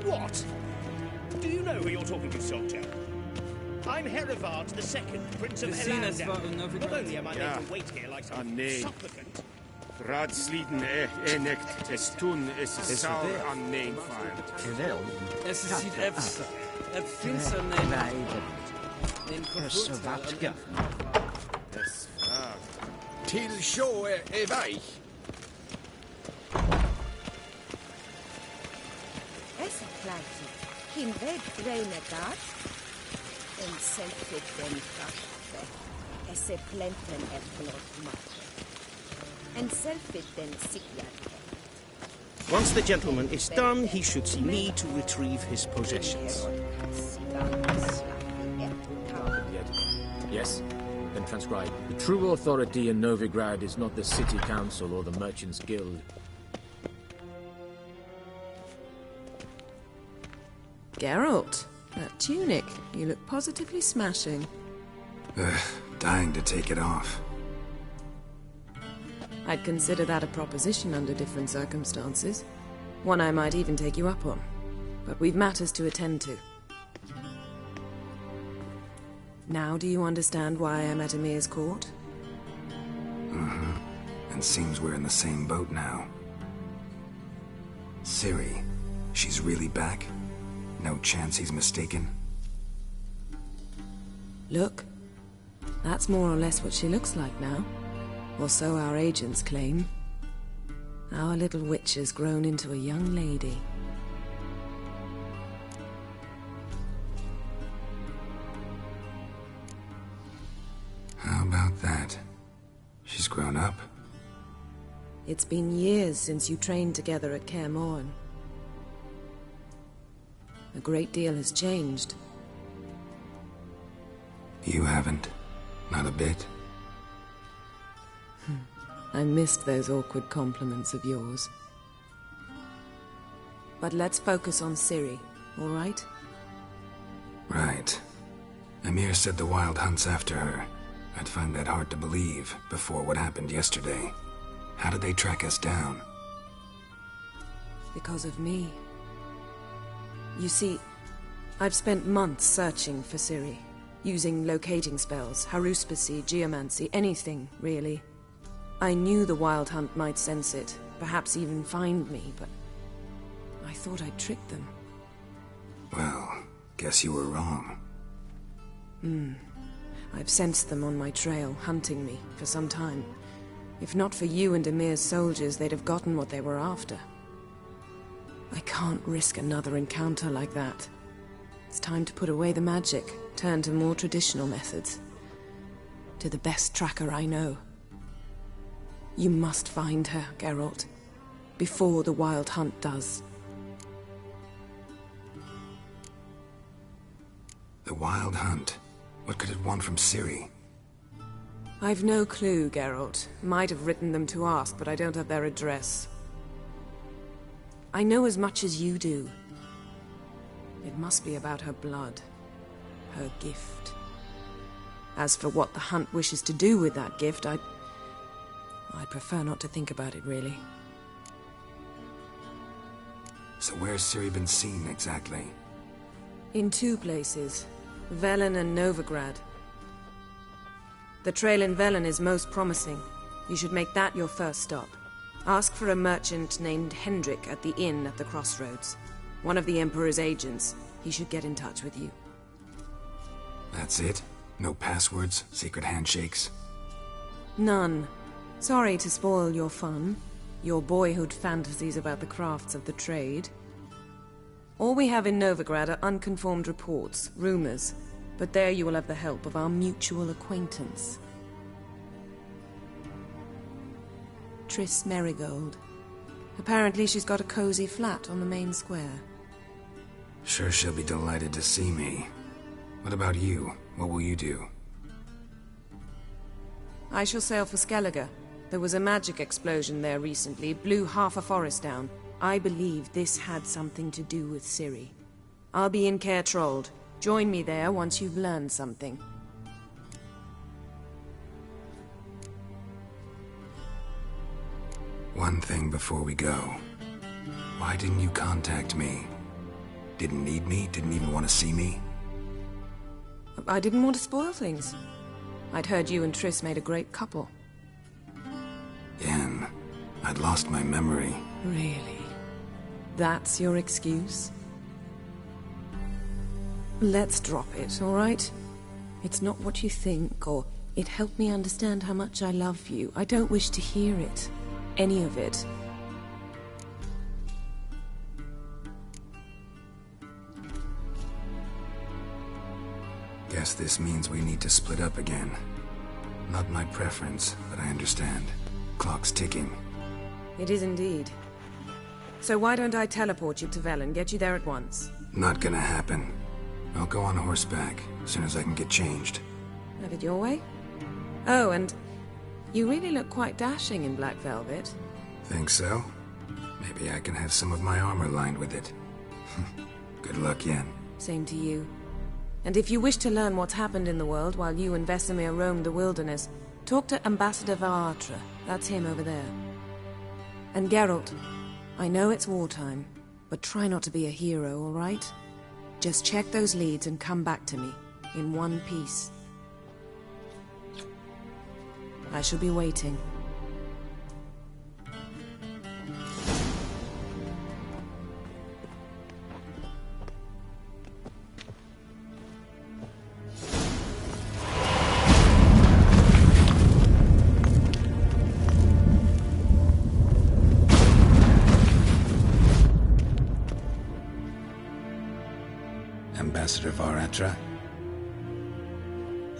What? Do you know who you're talking to, soldier? I'm Herivard II, Prince of Elandel. Not only am I made to wait here like some supplicant. Raadsleden echt es tun es sauer an neemvaart. Es is niet het finster nemen. In Korfuta. Es vraagt. Till sjå är väg. Es plaatje. Geen weg vreemde kaart. En zelfs den krachten. Es se plenten het blot maken. And self-it then Once the gentleman is done, he should see me to retrieve his possessions. Yes? Then transcribe. The true authority in Novigrad is not the city council or the merchants' guild. Geralt, that tunic. You look positively smashing. Dying to take it off. I'd consider that a proposition under different circumstances. One I might even take you up on. But we've matters to attend to. Now do you understand why I'm at Emir's court? Mm-hmm. And seems we're in the same boat now. Ciri, she's really back? No chance he's mistaken? Look. That's more or less what she looks like now. Or so our agents claim. Our little witch has grown into a young lady. How about that? She's grown up? It's been years since you trained together at Kaer Morhen. A great deal has changed. You haven't. Not a bit. I missed those awkward compliments of yours. But let's focus on Ciri, all right? Right. Emir said the Wild Hunt's after her. I'd find that hard to believe before what happened yesterday. How did they track us down? Because of me. You see, I've spent months searching for Ciri, using locating spells, haruspicy, geomancy, anything, really. I knew the Wild Hunt might sense it, perhaps even find me, but I thought I'd tricked them. Well, guess you were wrong. I've sensed them on my trail, hunting me, for some time. If not for you and Emir's soldiers, they'd have gotten what they were after. I can't risk another encounter like that. It's time to put away the magic, turn to more traditional methods. To the best tracker I know. You must find her, Geralt, before the Wild Hunt does. The Wild Hunt? What could it want from Ciri? I've no clue, Geralt. Might have written them to ask, but I don't have their address. I know as much as you do. It must be about her blood. Her gift. As for what the Hunt wishes to do with that gift, I'd prefer not to think about it, really. So where's Ciri been seen, exactly? In two places. Velen and Novigrad. The trail in Velen is most promising. You should make that your first stop. Ask for a merchant named Hendrik at the inn at the crossroads. One of the Emperor's agents. He should get in touch with you. That's it? No passwords? Secret handshakes? None. Sorry to spoil your fun. Your boyhood fantasies about the crafts of the trade. All we have in Novigrad are unconfirmed reports, rumors. But there you will have the help of our mutual acquaintance. Triss Merigold. Apparently she's got a cozy flat on the main square. Sure she'll be delighted to see me. What about you? What will you do? I shall sail for Skellige. There was a magic explosion there recently, blew half a forest down. I believe this had something to do with Ciri. I'll be in Caer Trold. Join me there once you've learned something. One thing before we go. Why didn't you contact me? Didn't need me? Didn't even want to see me? I didn't want to spoil things. I'd heard you and Triss made a great couple. Yen, I'd lost my memory. Really? That's your excuse? Let's drop it, all right? It's not what you think, or it helped me understand how much I love you. I don't wish to hear it. Any of it. Guess this means we need to split up again. Not my preference, but I understand. Clock's ticking. It is indeed. So why don't I teleport you to Velen, get you there at once? Not gonna happen. I'll go on horseback, as soon as I can get changed. Have it your way? Oh, and you really look quite dashing in black velvet. Think so? Maybe I can have some of my armor lined with it. Good luck, Yen. Same to you. And if you wish to learn what's happened in the world while you and Vesemir roamed the wilderness, talk to Ambassador Varatra. That's him over there. And Geralt, I know it's wartime, but try not to be a hero, all right? Just check those leads and come back to me, in one piece. I shall be waiting. Ambassador Varatra?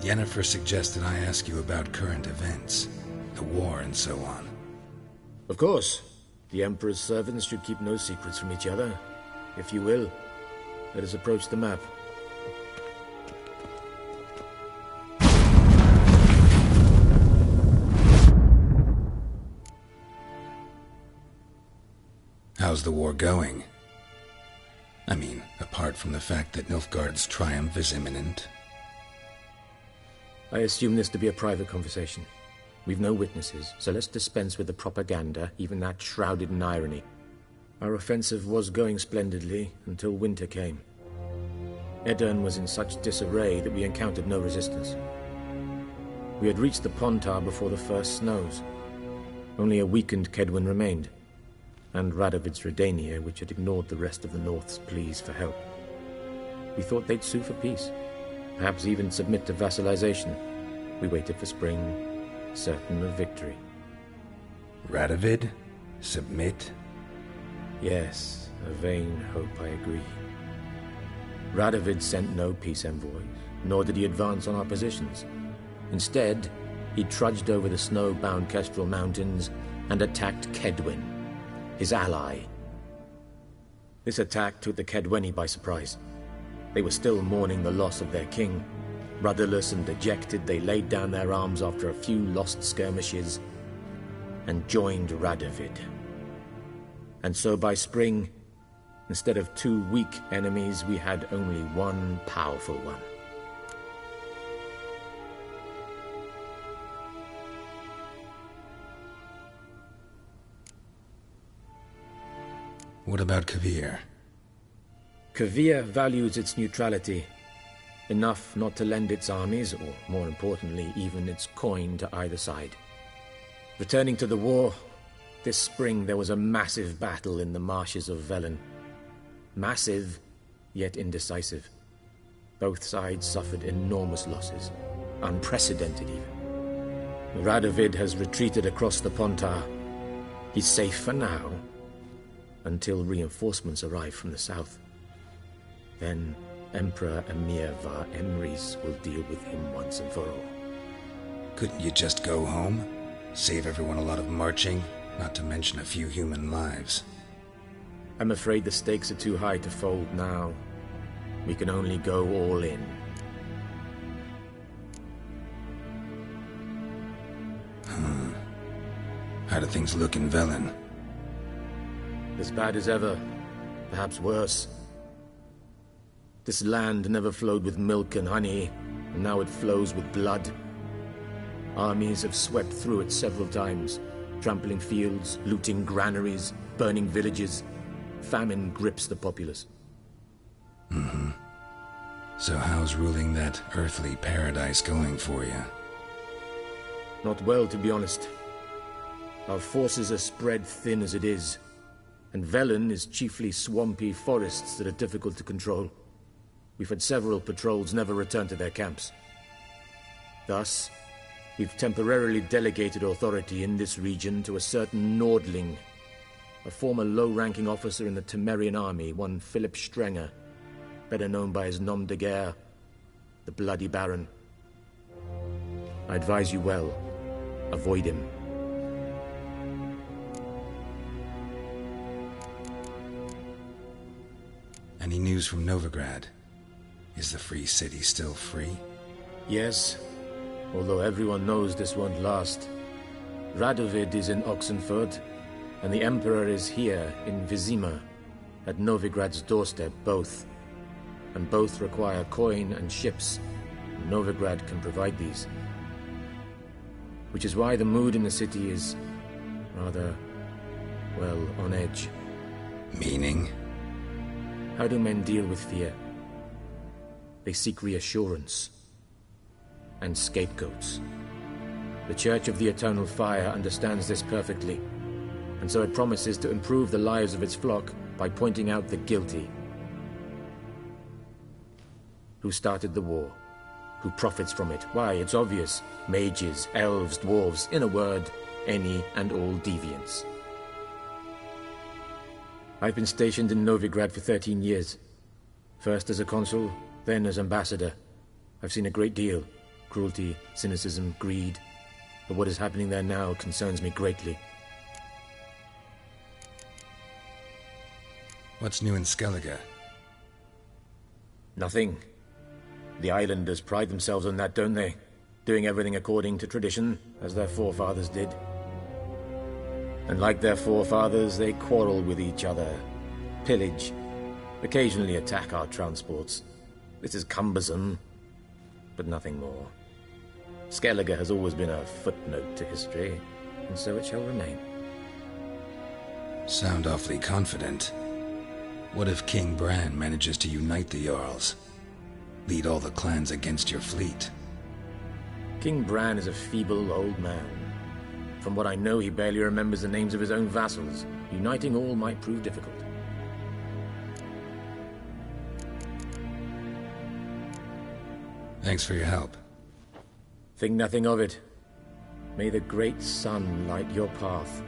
Yennefer suggested I ask you about current events, the war and so on. Of course. The Emperor's servants should keep no secrets from each other. If you will, let us approach the map. How's the war going? I mean, apart from the fact that Nilfgaard's triumph is imminent. I assume this to be a private conversation. We've no witnesses, so let's dispense with the propaganda, even that shrouded in irony. Our offensive was going splendidly until winter came. Edirn was in such disarray that we encountered no resistance. We had reached the Pontar before the first snows. Only a weakened Kedwin remained, and Radovid's Redania, which had ignored the rest of the North's pleas for help. We thought they'd sue for peace, perhaps even submit to vassalization. We waited for spring, certain of victory. Radovid? Submit? Yes, a vain hope, I agree. Radovid sent no peace envoys, nor did he advance on our positions. Instead, he trudged over the snow-bound Kestrel Mountains and attacked Kedwin, his ally. This attack took the Kedweni by surprise. They were still mourning the loss of their king. Rudderless and dejected, they laid down their arms after a few lost skirmishes and joined Radovid. And so by spring, instead of 2 weak enemies, we had only one powerful one. What about Kavir? Kavir values its neutrality, enough not to lend its armies, or more importantly, even its coin to either side. Returning to the war, this spring there was a massive battle in the marshes of Velen. Massive, yet indecisive. Both sides suffered enormous losses, unprecedented even. Radovid has retreated across the Pontar. He's safe for now, until reinforcements arrive from the south. Then Emperor Emir var Emrys will deal with him once and for all. Couldn't you just go home? Save everyone a lot of marching, not to mention a few human lives. I'm afraid the stakes are too high to fold now. We can only go all in. How do things look in Velen? As bad as ever, perhaps worse. This land never flowed with milk and honey, and now it flows with blood. Armies have swept through it several times, trampling fields, looting granaries, burning villages. Famine grips the populace. So how's ruling that earthly paradise going for you? Not well, to be honest. Our forces are spread thin as it is, and Velen is chiefly swampy forests that are difficult to control. We've had several patrols never return to their camps. Thus, we've temporarily delegated authority in this region to a certain Nordling, a former low-ranking officer in the Temerian army, one Philip Strenger, better known by his nom de guerre, the Bloody Baron. I advise you well, avoid him. Any news from Novigrad? Is the free city still free? Yes, although everyone knows this won't last. Radovid is in Oxenford, and the Emperor is here in Vizima, at Novigrad's doorstep, both. And both require coin and ships. Novigrad can provide these. Which is why the mood in the city is rather, well, on edge. Meaning? How do men deal with fear? They seek reassurance. And scapegoats. The Church of the Eternal Fire understands this perfectly, and so it promises to improve the lives of its flock by pointing out the guilty. Who started the war? Who profits from it? Why, it's obvious. Mages, elves, dwarves, in a word, any and all deviants. I've been stationed in Novigrad for 13 years. First as a consul, then as ambassador. I've seen a great deal. Cruelty, cynicism, greed. But what is happening there now concerns me greatly. What's new in Skellige? Nothing. The islanders pride themselves on that, don't they? Doing everything according to tradition, as their forefathers did. And like their forefathers, they quarrel with each other, pillage, occasionally attack our transports. This is cumbersome, but nothing more. Skellige has always been a footnote to history, and so it shall remain. Sound awfully confident. What if King Bran manages to unite the Jarls? Lead all the clans against your fleet? King Bran is a feeble old man. From what I know, he barely remembers the names of his own vassals. Uniting all might prove difficult. Thanks for your help. Think nothing of it. May the great sun light your path.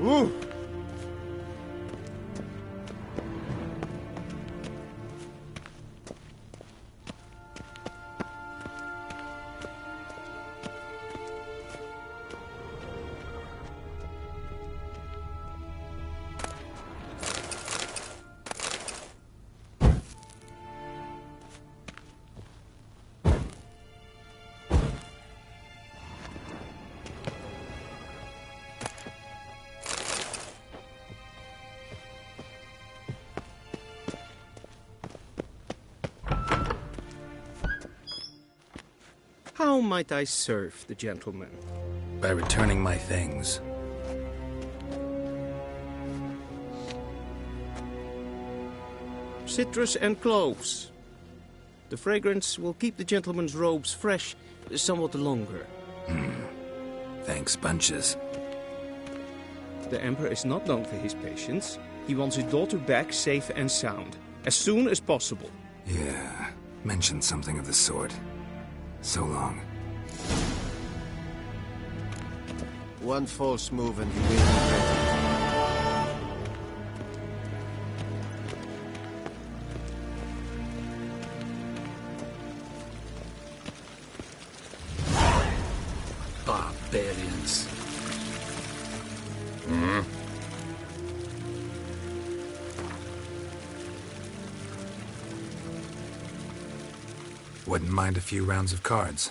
Ooh! How might I serve the gentleman? By returning my things. Citrus and cloves. The fragrance will keep the gentleman's robes fresh somewhat longer. Thanks, bunches. The Emperor is not known for his patience. He wants his daughter back safe and sound, as soon as possible. Yeah, mentioned something of the sort. So long. One false move and you will regret barbarians. Hmm? Wouldn't mind a few rounds of cards.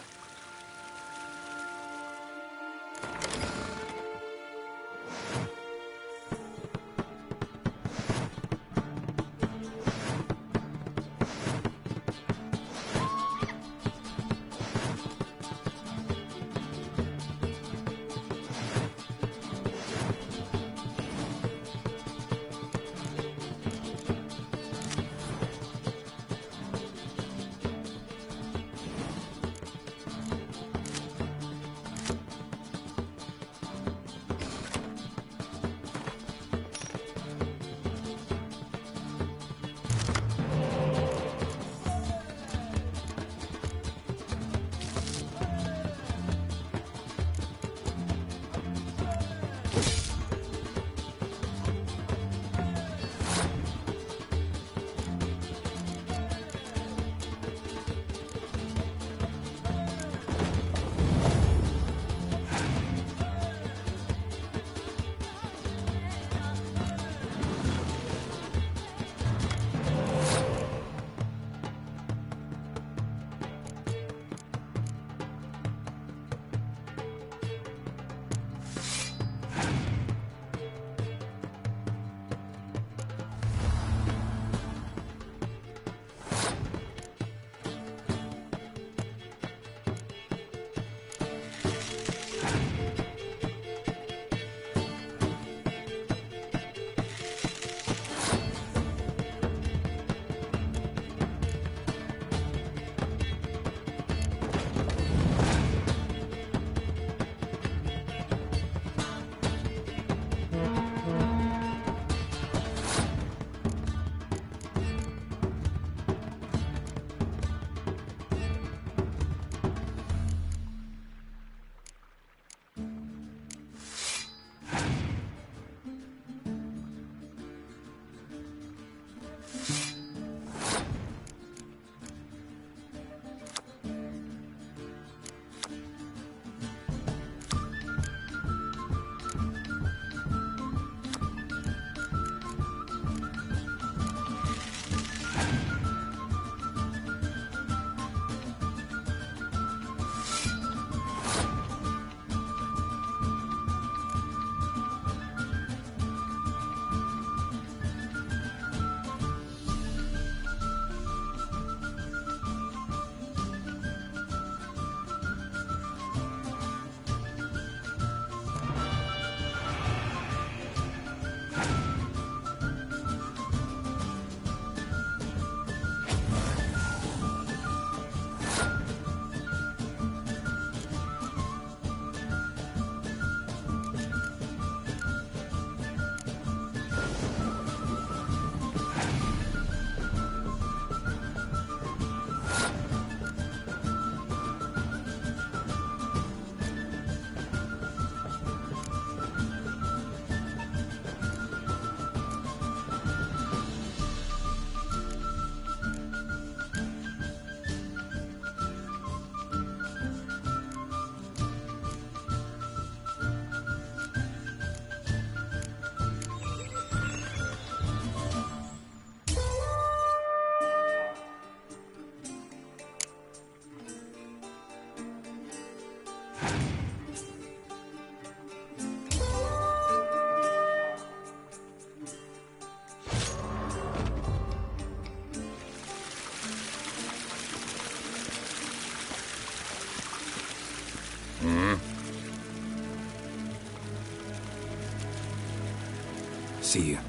See you.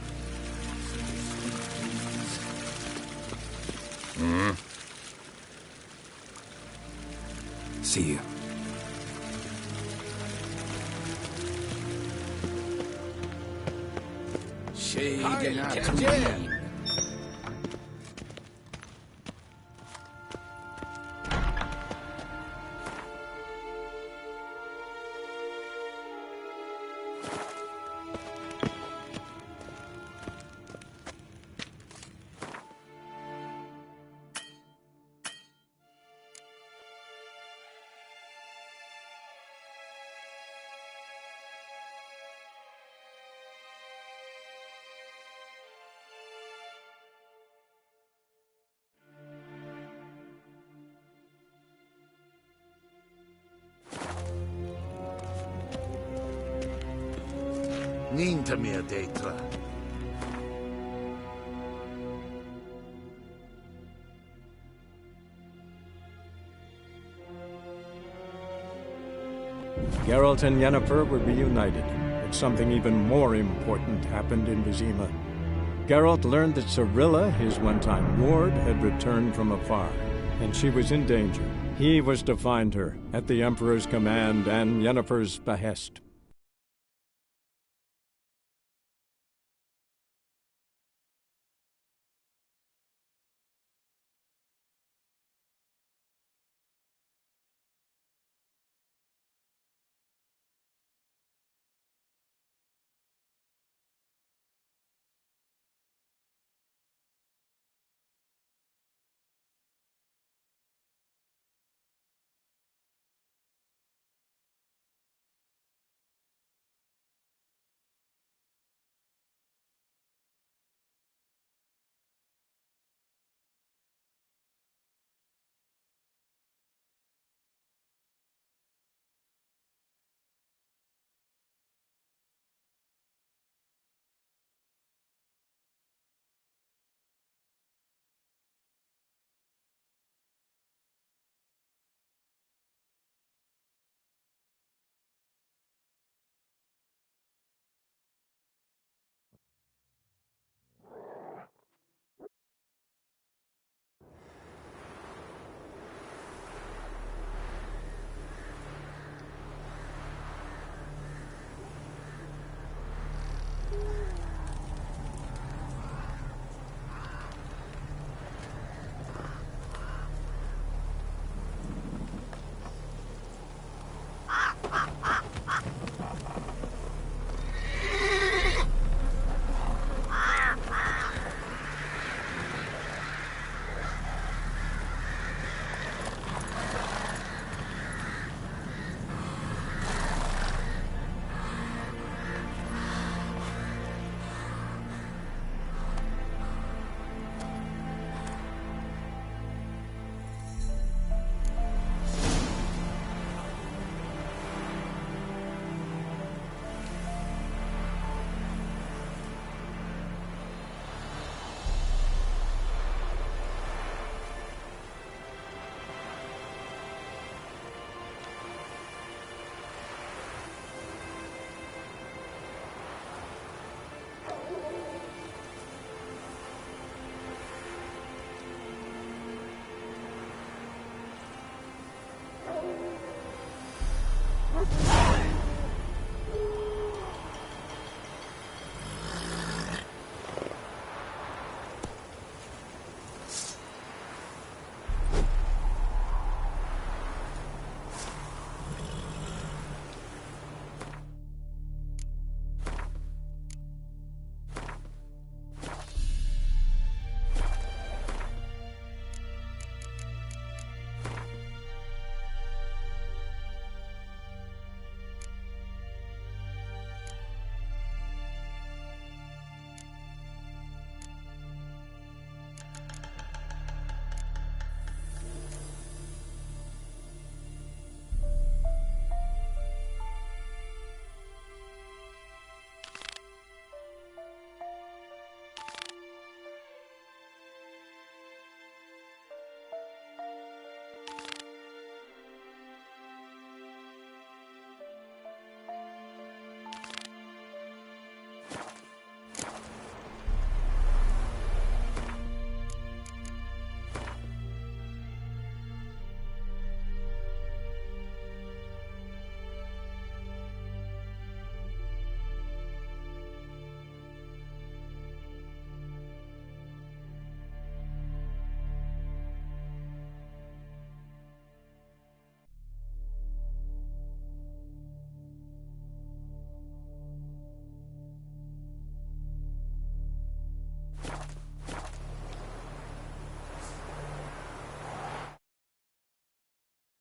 See you. Captain! inte mer dejtra. Geralt and Yennefer were reunited, but something even more important happened in Vizima. Geralt learned that Cirilla, his one-time ward, had returned from afar, and she was in danger. He was to find her, at the Emperor's command and Yennefer's behest.